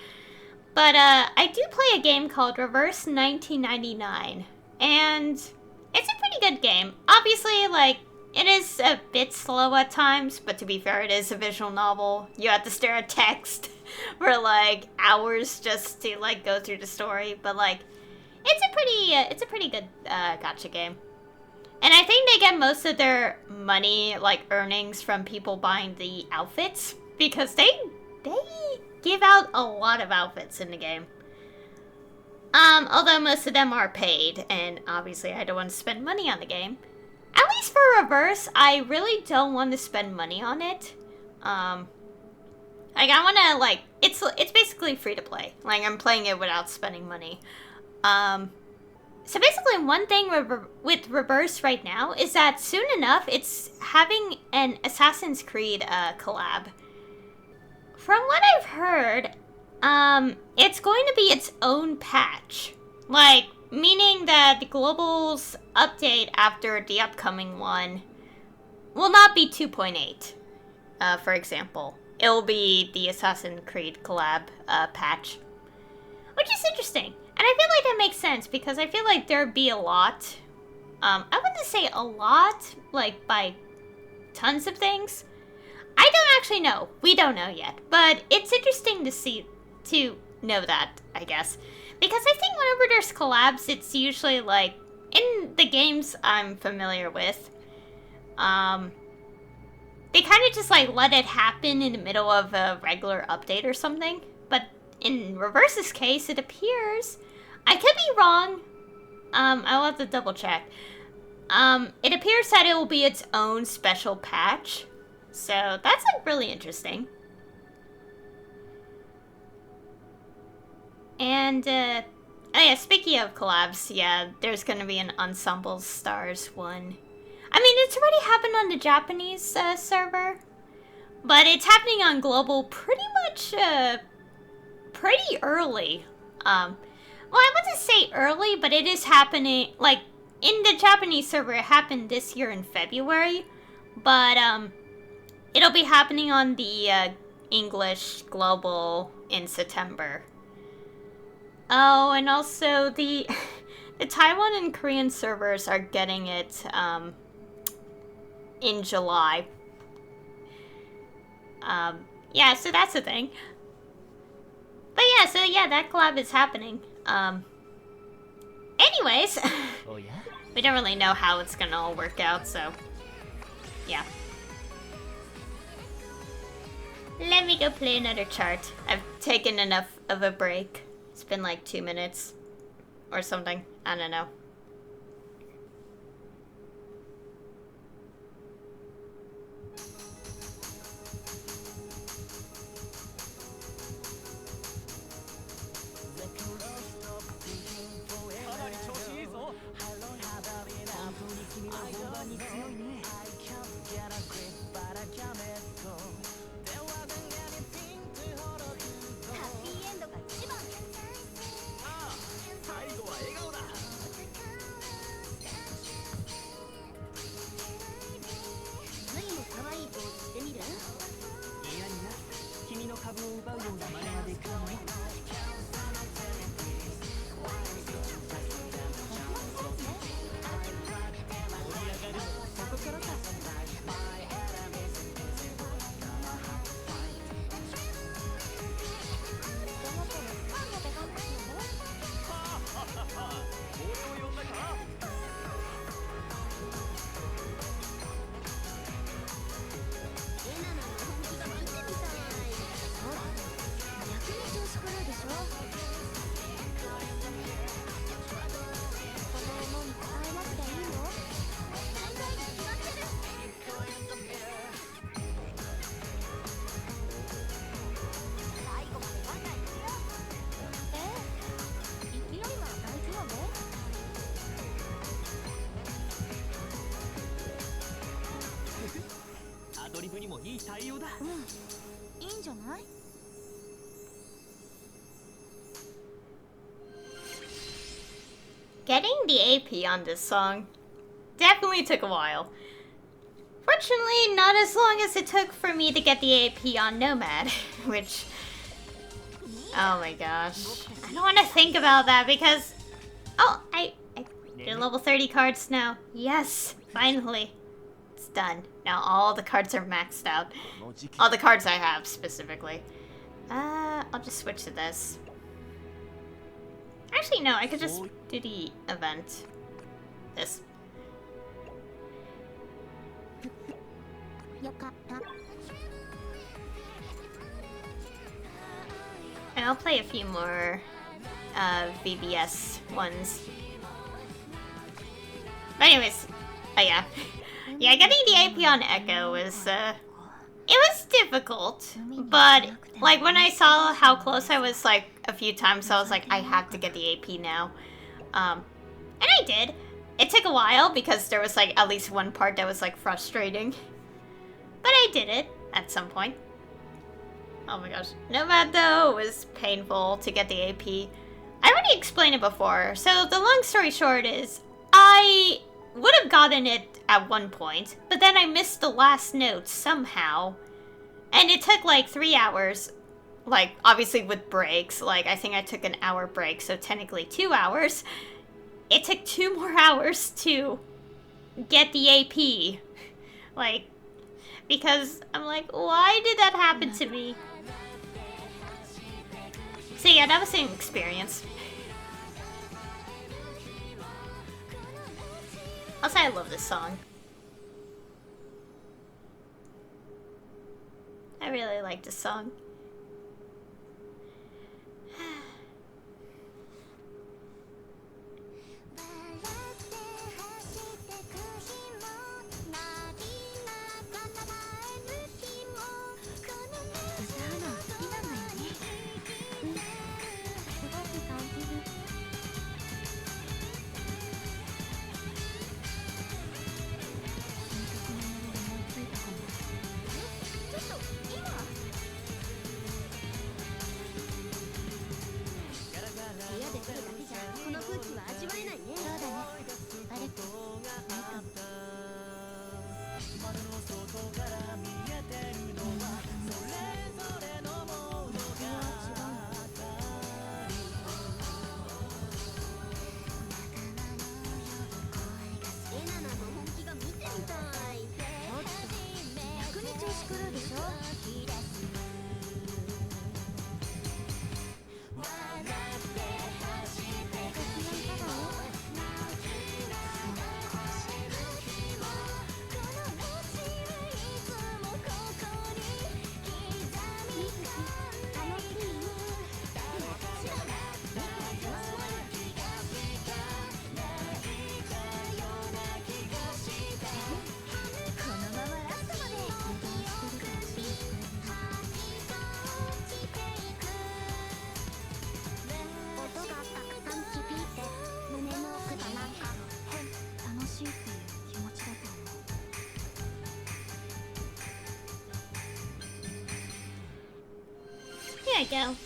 But, I do play a game called Reverse 1999, and it's a pretty good game. Obviously, like, it is a bit slow at times, but to be fair, it is a visual novel. You have to stare at text for, like, hours just to, like, go through the story. But, like, it's a pretty good gacha game. And I think they get most of their money, like, earnings from people buying the outfits. Because they give out a lot of outfits in the game. Although most of them are paid, and obviously I don't want to spend money on the game. At least for Reverse, I really don't want to spend money on it. Like, I want to, like, it's basically free to play. Like, I'm playing it without spending money. So basically one thing with Reverse right now is that soon enough, it's having an Assassin's Creed collab. From what I've heard, it's going to be its own patch. Like, meaning that the Global's update after the upcoming one will not be 2.8, for example. It will be the Assassin's Creed collab patch. Which is interesting. And I feel like that makes sense, because I feel like there'd be a lot. I wouldn't say a lot, like, by tons of things. I don't actually know. We don't know yet. But it's interesting to know that, I guess. Because I think whenever there's collabs, it's usually, like, in the games I'm familiar with, they kind of just, like, let it happen in the middle of a regular update or something. But in Reverse's case, it appears I could be wrong. I'll have to double check. It appears that it will be its own special patch. So that's like really interesting. And, oh yeah, speaking of collabs, yeah, there's gonna be an Ensemble Stars one. I mean, it's already happened on the Japanese server, but it's happening on global pretty much, pretty early. Well, I wouldn't say early, but it is happening, like, in the Japanese server, it happened this year in February, but, it'll be happening on the, English global in September. Oh, and also the the Taiwan and Korean servers are getting it in July. Yeah, so that's the thing. But yeah, so yeah, that collab is happening. Anyways, Oh yeah? we don't really know how it's gonna all work out, so yeah. Let me go play another chart. I've taken enough of a break. It's been like 2 minutes or something. I don't know. Getting the AP on this song definitely took a while. Fortunately, not as long as it took for me to get the AP on Nomad, which... Oh my gosh. I don't want to think about that because... Oh, I did level 30 cards now. Yes, finally. It's done. Now all the cards are maxed out. All the cards I have, specifically. I'll just switch to this. Actually, no, I could just do the event. This. And I'll play a few more VBS ones. But anyways, oh yeah. Yeah, getting the AP on Echo was, it was difficult, but, like, when I saw how close I was, like, a few times, I was like, I have to get the AP now. And I did. It took a while, because there was, like, at least one part that was, like, frustrating. But I did it, at some point. Oh my gosh. Nomad, though, was painful to get the AP. I already explained it before, so the long story short is, I would have gotten it at one point, but then I missed the last note somehow. And it took like 3 hours, like obviously with breaks, like I think I took an hour break, so technically 2 hours. It took 2 more hours to get the AP. Like, because I'm like, why did that happen to me? So yeah, that was an experience. Also, I love this song. I really like this song. you go.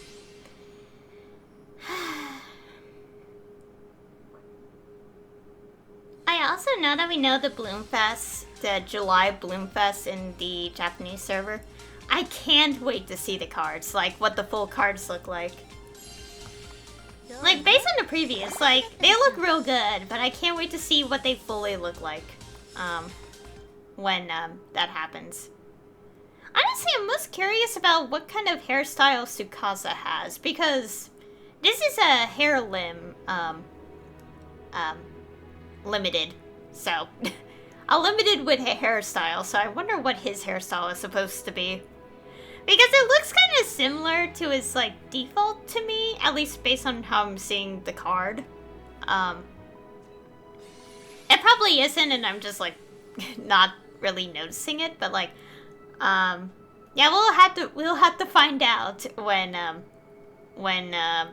I also, now that we know the Bloomfest, the July Bloomfest in the Japanese server, I can't wait to see the cards, like what the full cards look like. Like, based on the previous, like, they look real good, but I can't wait to see what they fully look like, when, that happens. Honestly, I'm most curious about what kind of hairstyle Tsukasa has, because this is a hair limb, limited, so, a limited with a hairstyle, so I wonder what his hairstyle is supposed to be. Because it looks kind of similar to his, like, default to me, at least based on how I'm seeing the card. It probably isn't, and I'm just, like, not really noticing it, but, like, yeah, we'll have to find out when the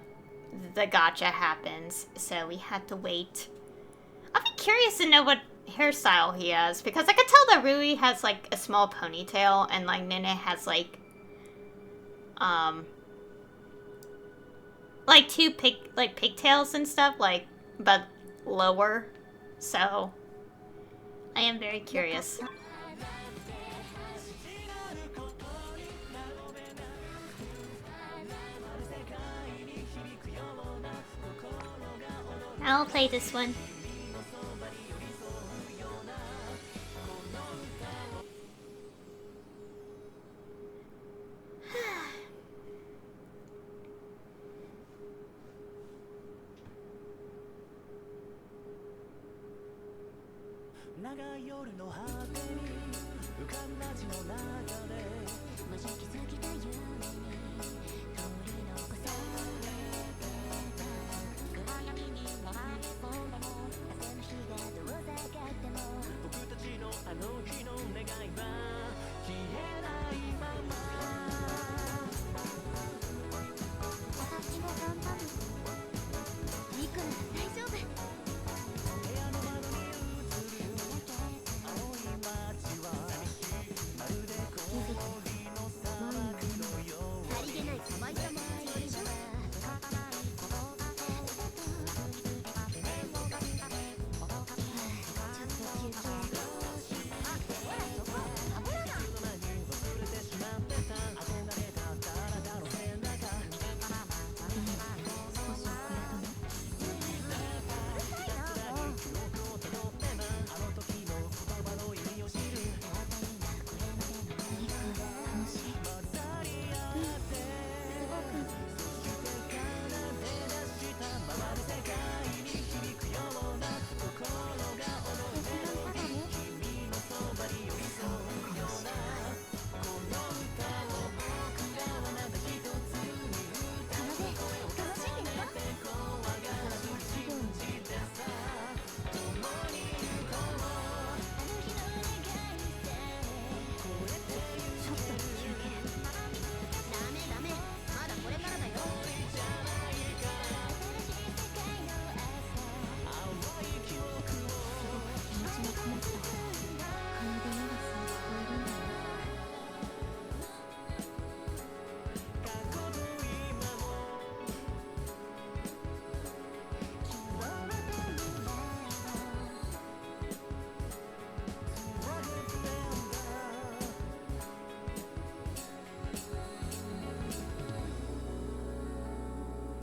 gacha happens, so we have to wait. I'll be curious to know what hairstyle he has, because I can tell that Rui has, like, a small ponytail, and, like, Nene has, like two pigtails and stuff, like, but lower. So, I am very curious. I'll play this one.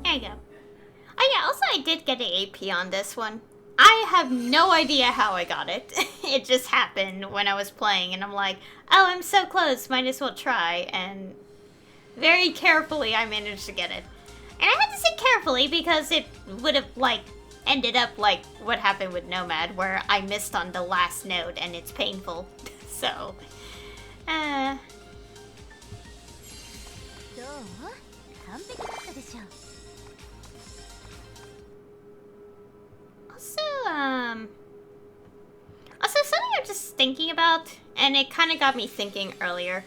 There you go. Oh yeah, also I did get an AP on this one. I have no idea how I got it. It just happened when I was playing, and I'm like, oh, I'm so close, might as well try, and very carefully I managed to get it. And I had to say carefully because it would have, like, ended up like what happened with Nomad, where I missed on the last note, and it's painful. So, Also, something I'm just thinking about, and it kind of got me thinking earlier.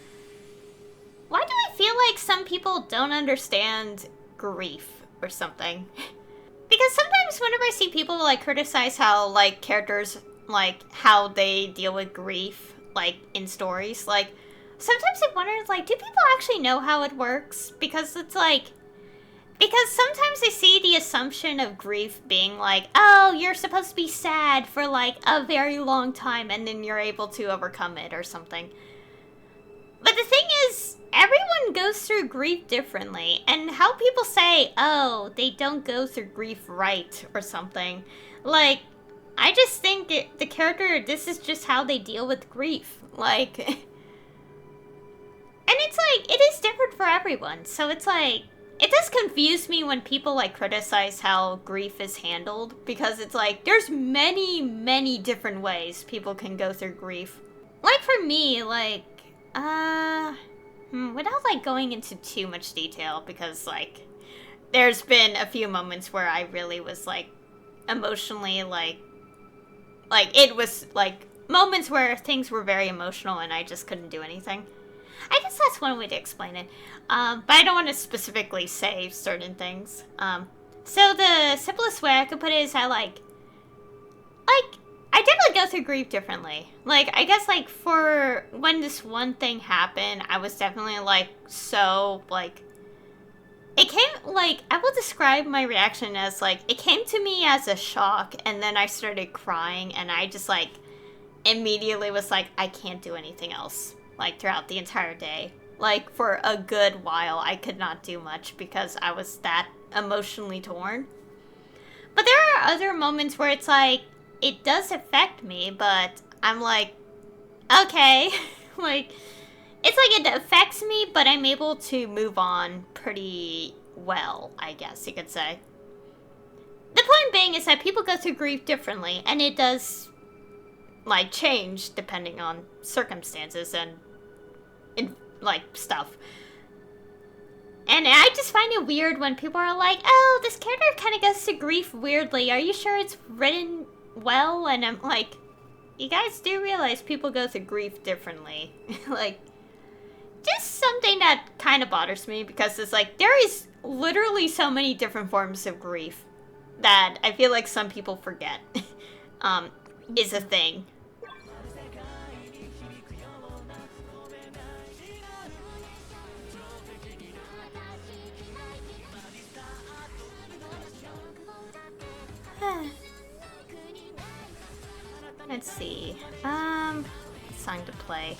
Why do I feel like some people don't understand grief or something? Because sometimes whenever I see people, like, criticize how, like, characters, like, how they deal with grief, like, in stories, like, sometimes I wonder, like, do people actually know how it works? Because it's like, because sometimes I see the assumption of grief being like, oh, you're supposed to be sad for like a very long time and then you're able to overcome it or something. But the thing is, everyone goes through grief differently, and how people say, oh, they don't go through grief right or something. Like, I just think the character, this is just how they deal with grief. Like, and it's like, it is different for everyone. So it's like, it does confuse me when people like criticize how grief is handled, because it's like, there's many, many different ways people can go through grief. Like for me, like, without like going into too much detail, because like, there's been a few moments where I really was like, emotionally like it was like moments where things were very emotional and I just couldn't do anything. I guess that's one way to explain it. But I don't want to specifically say certain things. So the simplest way I could put it is that like I definitely go through grief differently. Like, I guess like for when this one thing happened, I was definitely like so like, it came, like, I will describe my reaction as, like, it came to me as a shock, and then I started crying, and I just, like, immediately was like, I can't do anything else, like, throughout the entire day. Like, for a good while, I could not do much because I was that emotionally torn. But there are other moments where it's like, it does affect me, but I'm like, okay, like, it's like it affects me, but I'm able to move on pretty well, I guess you could say. The point being is that people go through grief differently, and it does, like, change depending on circumstances and like, stuff. And I just find it weird when people are like, oh, this character kind of goes through grief weirdly. Are you sure it's written well? And I'm like, you guys do realize people go through grief differently. Like, just something that kind of bothers me, because it's like, there is literally so many different forms of grief that I feel like some people forget is a thing. Let's see. Song to play.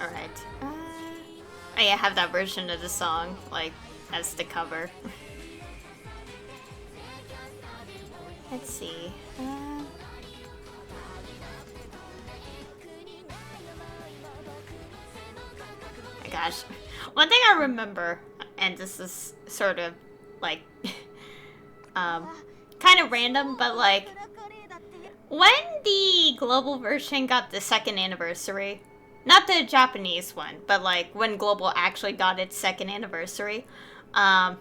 Alright. Oh yeah, I have that version of the song, like, as the cover. Let's see. Oh my gosh. One thing I remember, and this is sort of, like, kind of random, but, like, when the global version got the second anniversary, not the Japanese one, but, like, when global actually got its second anniversary, so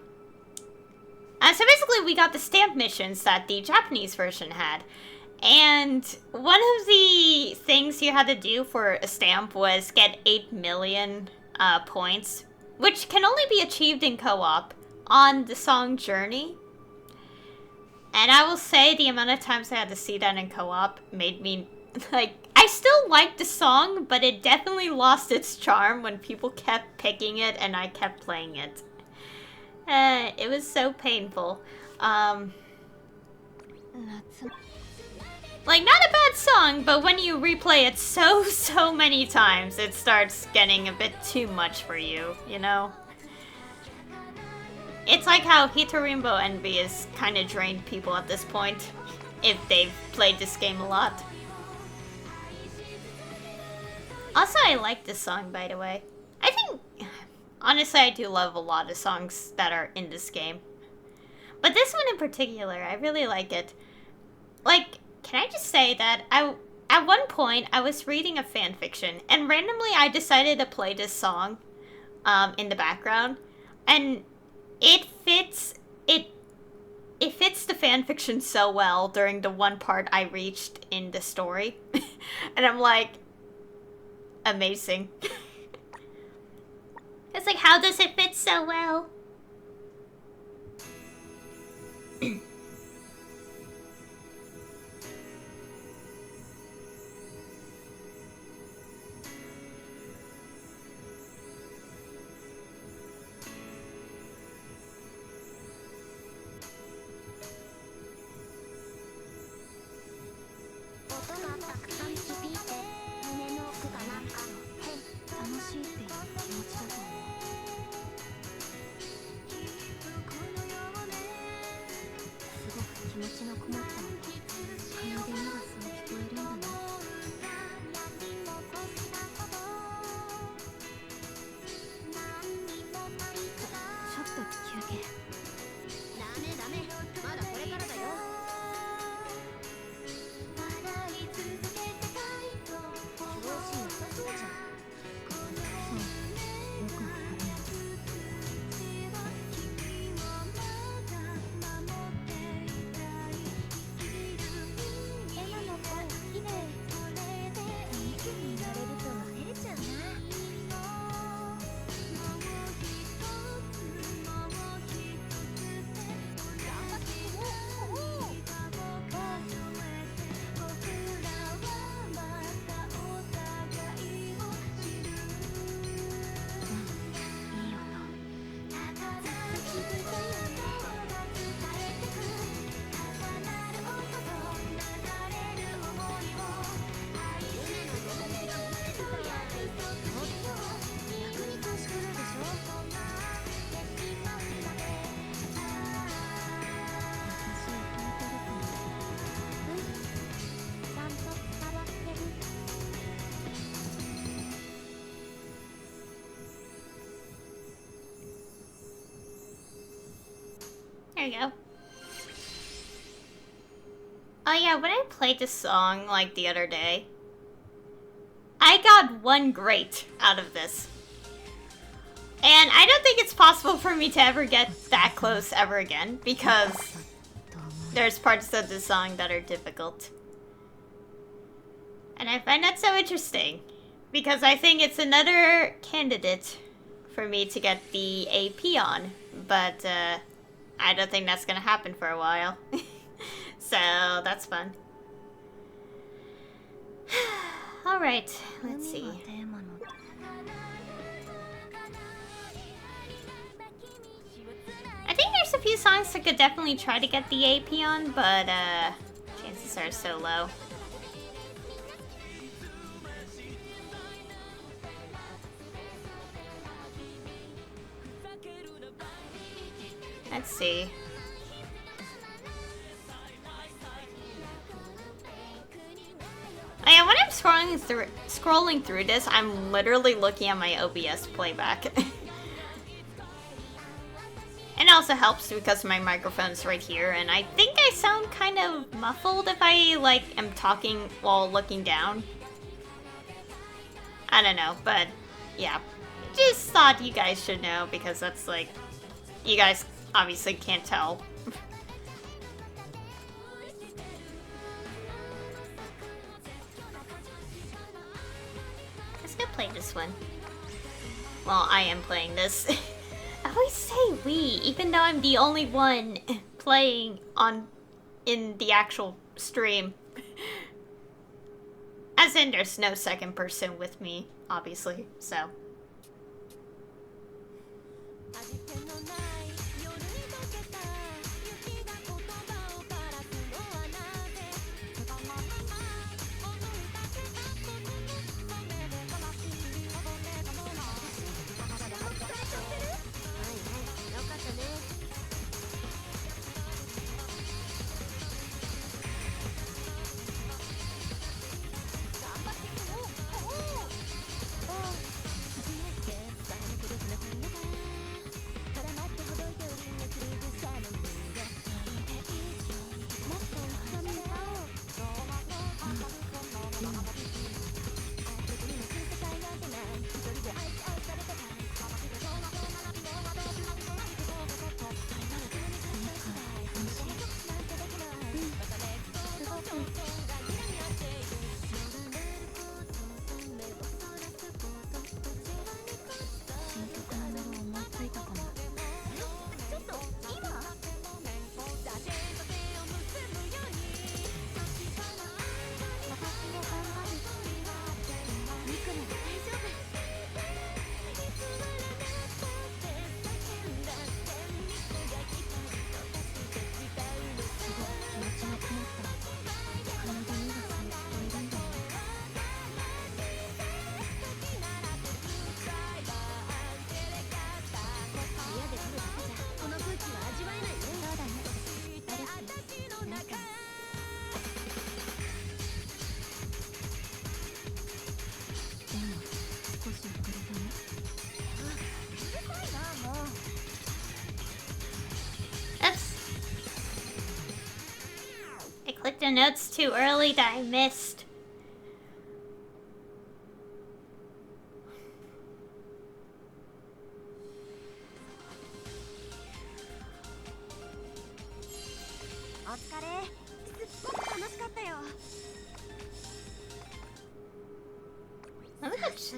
basically we got the stamp missions that the Japanese version had. And one of the things you had to do for a stamp was get 8 million points, which can only be achieved in co-op on the song Journey. And I will say the amount of times I had to see that in co-op made me, like, I still liked the song, but it definitely lost its charm when people kept picking it and I kept playing it. It was so painful. Like, not a bad song, but when you replay it so many times, it starts getting a bit too much for you, you know? It's like how Hitorimbo Envy has kind of drained people at this point, if they've played this game a lot. Also, I like this song, by the way. I think, honestly, I do love a lot of songs that are in this game. But this one in particular, I really like it. Like, can I just say that at one point, I was reading a fanfiction, and randomly I decided to play this song in the background, and it fits the fanfiction so well during the one part I reached in the story. And I'm like, amazing. It's like, how does it fit so well? There you go. Oh yeah, when I played this song, like, the other day, I got 1 great out of this. And I don't think it's possible for me to ever get that close ever again, because there's parts of the song that are difficult. And I find that so interesting, because I think it's another candidate for me to get the AP on, but I don't think that's gonna happen for a while. So that's fun. Alright, let's see. I think there's a few songs I could definitely try to get the AP on, but chances are so low. Let's see. Oh yeah, when I'm scrolling through this, I'm literally looking at my OBS playback. And it also helps because my microphone's right here, and I think I sound kind of muffled if I, like, am talking while looking down. I don't know, but yeah. Just thought you guys should know, because that's, like, you guys obviously can't tell. Let's go play this one. Well, I am playing this. I always say we, even though I'm the only one playing in the actual stream. As in, there's no second person with me, obviously, so. the notes too early that I missed.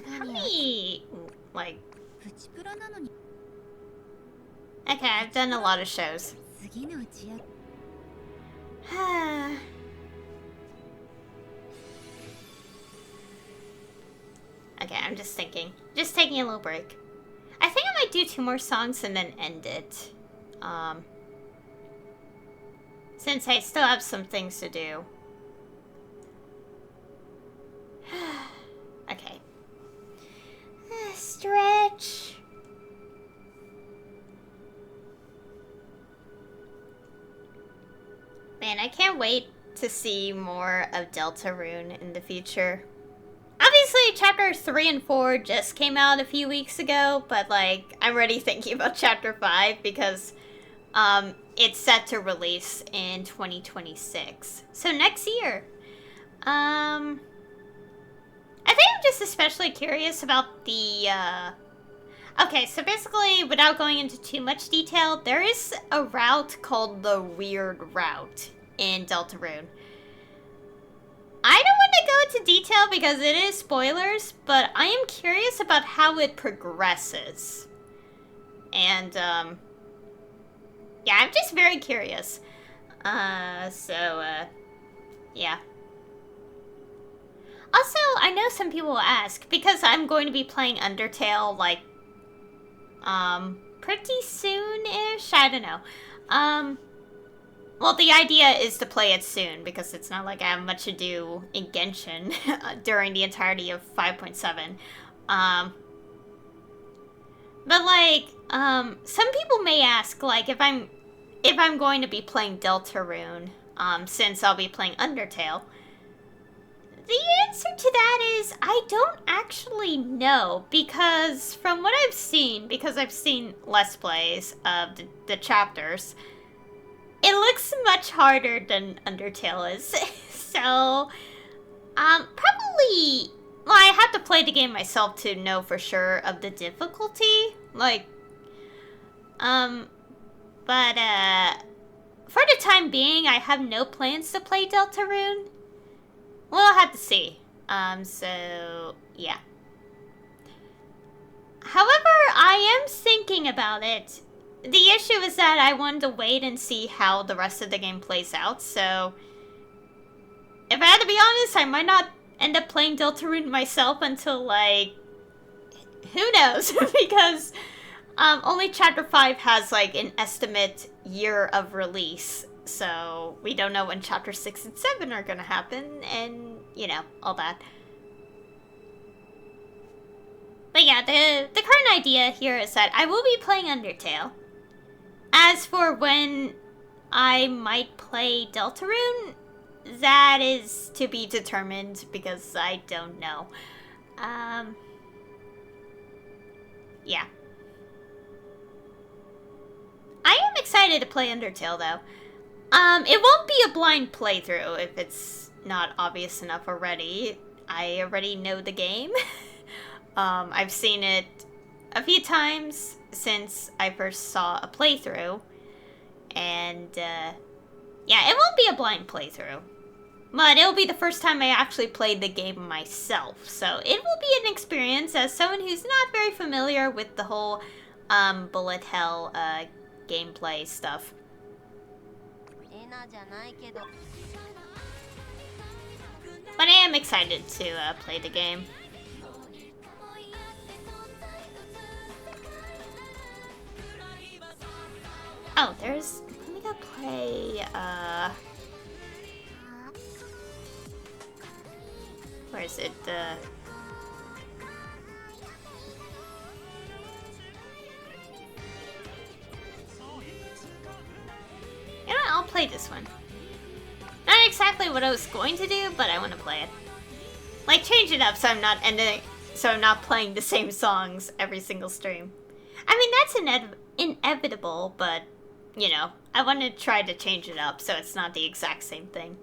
How many, like... Okay, I've done a lot of shows. Okay, I'm just thinking. Just taking a little break. I think I might do 2 more songs and then end it. Since I still have some things to do. Okay. Stretch. Man, I can't wait to see more of Deltarune in the future. Obviously, Chapter 3 and 4 just came out a few weeks ago, but, like, I'm already thinking about Chapter 5 because, it's set to release in 2026. So, next year. I think I'm just especially curious about the, Okay, so basically, without going into too much detail, there is a route called the Weird Route in Deltarune. I don't want to go into detail because it is spoilers, but I am curious about how it progresses. And, yeah, I'm just very curious. Yeah. Also, I know some people will ask, because I'm going to be playing Undertale, like, pretty soon-ish? I don't know. Well, the idea is to play it soon, because it's not like I have much to do in Genshin during the entirety of 5.7. But, like, some people may ask, like, if I'm going to be playing Deltarune, since I'll be playing Undertale. The answer to that is, I don't actually know, because from what I've seen, because I've seen Let's Plays of the chapters, it looks much harder than Undertale is. So, probably, well, I have to play the game myself to know for sure of the difficulty, like, but, for the time being, I have no plans to play Deltarune. We'll have to see. So, yeah. However, I am thinking about it. The issue is that I wanted to wait and see how the rest of the game plays out, so... If I had to be honest, I might not end up playing Deltarune myself until, like... Who knows? Because, only Chapter 5 has, like, an estimate year of release. So, we don't know when Chapter 6 and 7 are gonna happen, and, you know, all that. But yeah, the current idea here is that I will be playing Undertale. As for when I might play Deltarune, that is to be determined, because I don't know. Yeah. I am excited to play Undertale, though. It won't be a blind playthrough if it's not obvious enough already. I already know the game. I've seen it a few times since I first saw a playthrough. And, yeah, it won't be a blind playthrough. But it'll be the first time I actually played the game myself. So it will be an experience as someone who's not very familiar with the whole, bullet hell, gameplay stuff. But I am excited to play the game. Oh, there's... Let me go play, where is it? You know what? I'll play this one. Not exactly what I was going to do, but I want to play it. Like, change it up so I'm not playing the same songs every single stream. I mean, that's inevitable, but, you know, I want to try to change it up so it's not the exact same thing.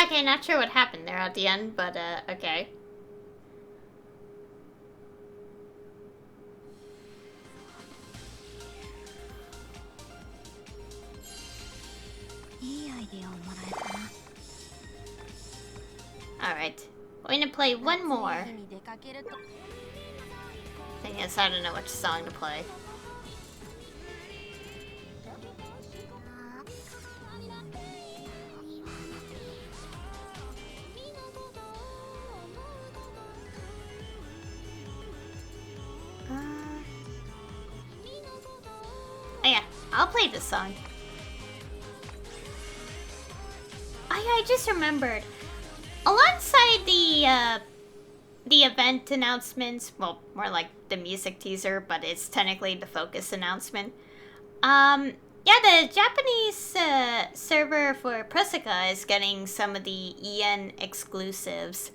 Okay, not sure what happened there at the end, but okay. Alright. Going to play one more. Thing is, I don't know which song to play. Oh yeah, I'll play this song. Oh yeah, I just remembered. Alongside the event announcements, well, more like the music teaser, but it's technically the focus announcement. Yeah, the Japanese server for Prusika is getting some of the EN exclusives.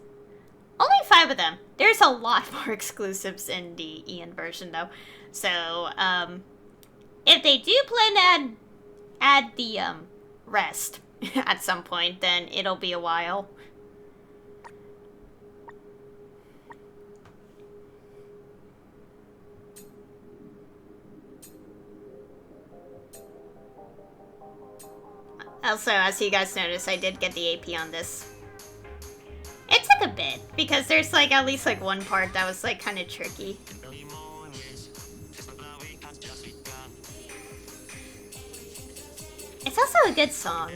Only 5 of them. There's a lot more exclusives in the EN version, though. So, if they do plan to add the rest at some point, then it'll be a while. Also, as you guys noticed, I did get the AP on this. It took a bit, because there's like at least like one part that was like kind of tricky. It's also a good song.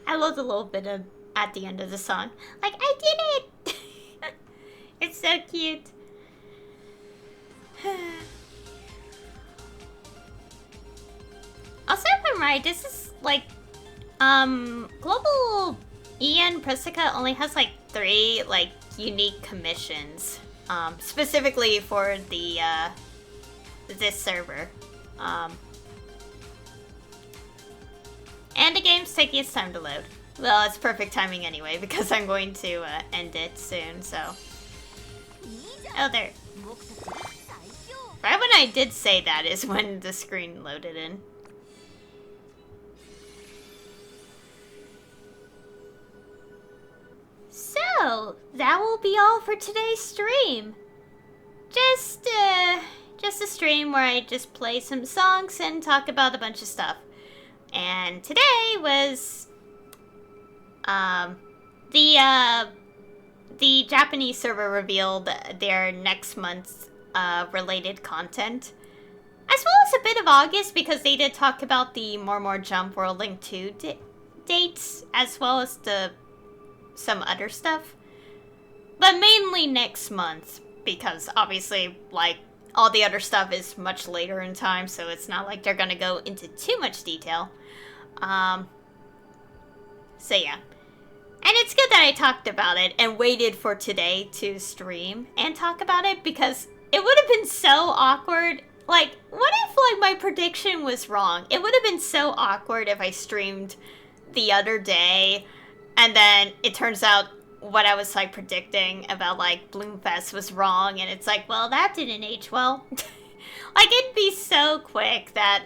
I love the little bit of at the end of the song. Like, I did it! It's so cute. Also, if I'm right, this is like, Global EN Pressica only has like 3 like unique commissions, specifically for the this server, and the game's taking its time to load. Well, it's perfect timing anyway because I'm going to end it soon. So, oh there. Right when I did say that is when the screen loaded in. So, that will be all for today's stream. Just a stream where I just play some songs and talk about a bunch of stuff. And today was, the Japanese server revealed their next month's, related content. As well as a bit of August, because they did talk about the More Jump World Link 2 dates, as well as some other stuff. But mainly next month, because obviously, like, all the other stuff is much later in time, so it's not like they're gonna go into too much detail. So yeah. And it's good that I talked about it and waited for today to stream and talk about it, because it would have been so awkward. Like, what if, like, my prediction was wrong? It would have been so awkward if I streamed the other day, and then it turns out what I was, like, predicting about, like, Bloomfest was wrong, and it's like, well, that didn't age well. Like, it'd be so quick that,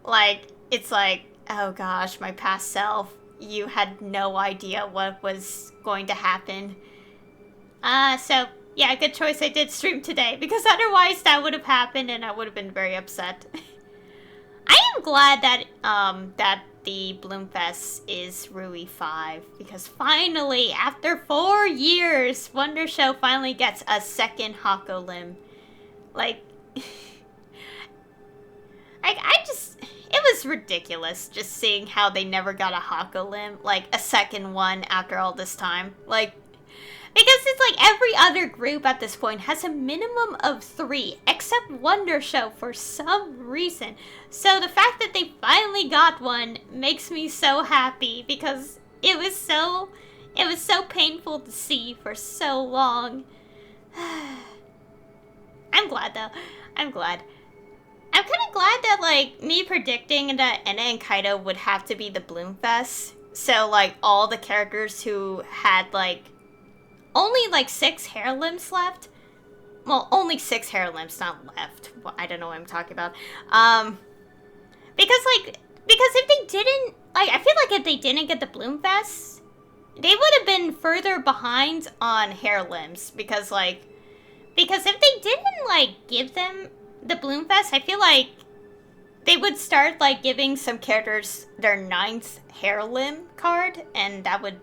like, it's like, oh gosh, my past self, you had no idea what was going to happen. So, yeah, good choice I did stream today, because otherwise that would have happened and I would have been very upset. I am glad that, that the Bloomfest is Rui 5, because finally, after 4 years, Wonder Show finally gets a second Hako limb. Like, it was ridiculous just seeing how they never got a Hako limb, like a second one after all this time. Like, because it's like every other group at this point has a minimum of 3, except Wonder Show for some reason. So the fact that they finally got one makes me so happy, because it was so painful to see for so long. I'm glad though. I'm glad. I'm kind of glad that, like, me predicting that Enna and Kaido would have to be the Bloomfest. So, like, all the characters who had, like, only, like, 6 hair limbs left. Well, only 6 hair limbs, not left. I don't know what I'm talking about. Because if they didn't, like, I feel like if they didn't get the Bloomfest, they would have been further behind on hair limbs. Because if they didn't, like, give them the Bloomfest, I feel like they would start, like, giving some characters their 9th hair limb card, and that would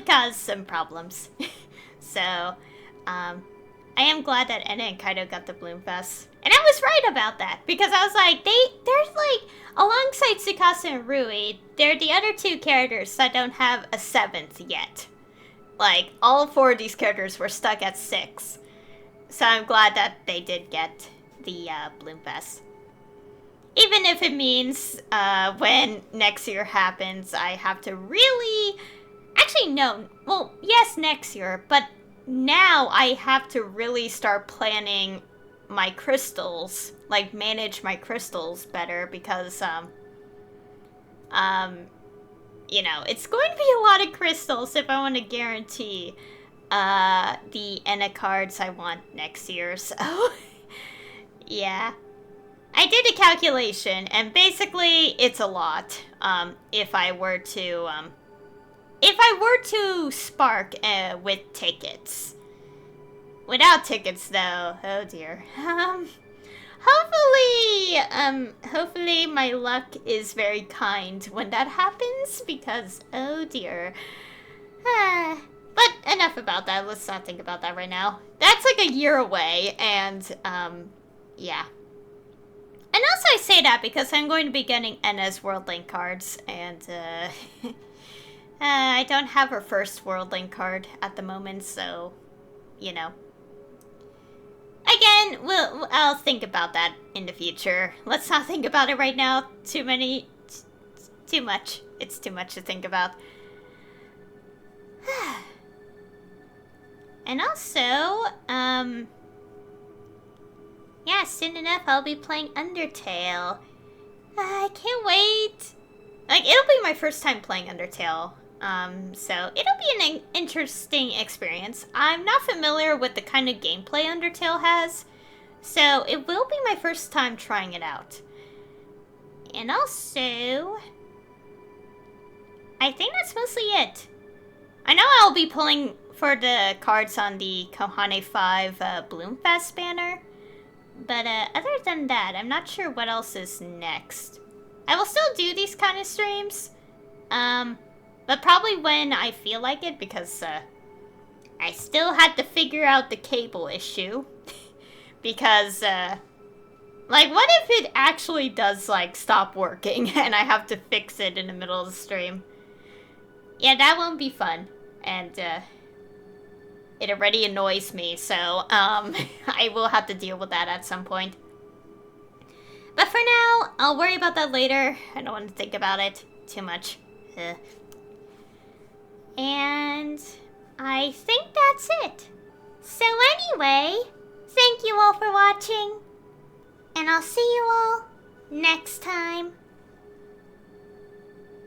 cause some problems. So, I am glad that Enna and Kaido got the Bloomfest. And I was right about that, because I was like, there's, like, alongside Tsukasa and Rui, they're the other 2 characters that don't have a 7th yet. Like, all 4 of these characters were stuck at 6. So I'm glad that they did get the Bloomfest. Even if it means when next year happens, I have to really... Actually, no. Well, yes, next year. But now I have to really start planning my crystals. Like, manage my crystals better. Because You know, it's going to be a lot of crystals if I want to guarantee the Enna cards I want next year, so yeah. I did a calculation, and basically it's a lot. If I were to spark with tickets. Without tickets, though, oh dear. Hopefully my luck is very kind when that happens, because, oh dear. But enough about that, let's not think about that right now. That's like a year away, and, yeah. And also I say that because I'm going to be getting Enna's World Link cards, and, I don't have her first World Link card at the moment, so, you know. Again, I'll think about that in the future. Let's not think about it right now. Too much. It's too much to think about. And also, yeah, soon enough I'll be playing Undertale. I can't wait. Like, it'll be my first time playing Undertale. So it'll be an interesting experience. I'm not familiar with the kind of gameplay Undertale has, so it will be my first time trying it out. And also, I think that's mostly it. I know I'll be pulling for the cards on the Kohane 5 Bloomfest banner, but other than that, I'm not sure what else is next. I will still do these kind of streams, but probably when I feel like it, because I still had to figure out the cable issue. Because, like, what if it actually does, like, stop working and I have to fix it in the middle of the stream? Yeah, that won't be fun. And, it already annoys me, so, I will have to deal with that at some point. But for now, I'll worry about that later. I don't want to think about it too much. And I think that's it. So anyway, thank you all for watching. And I'll see you all next time.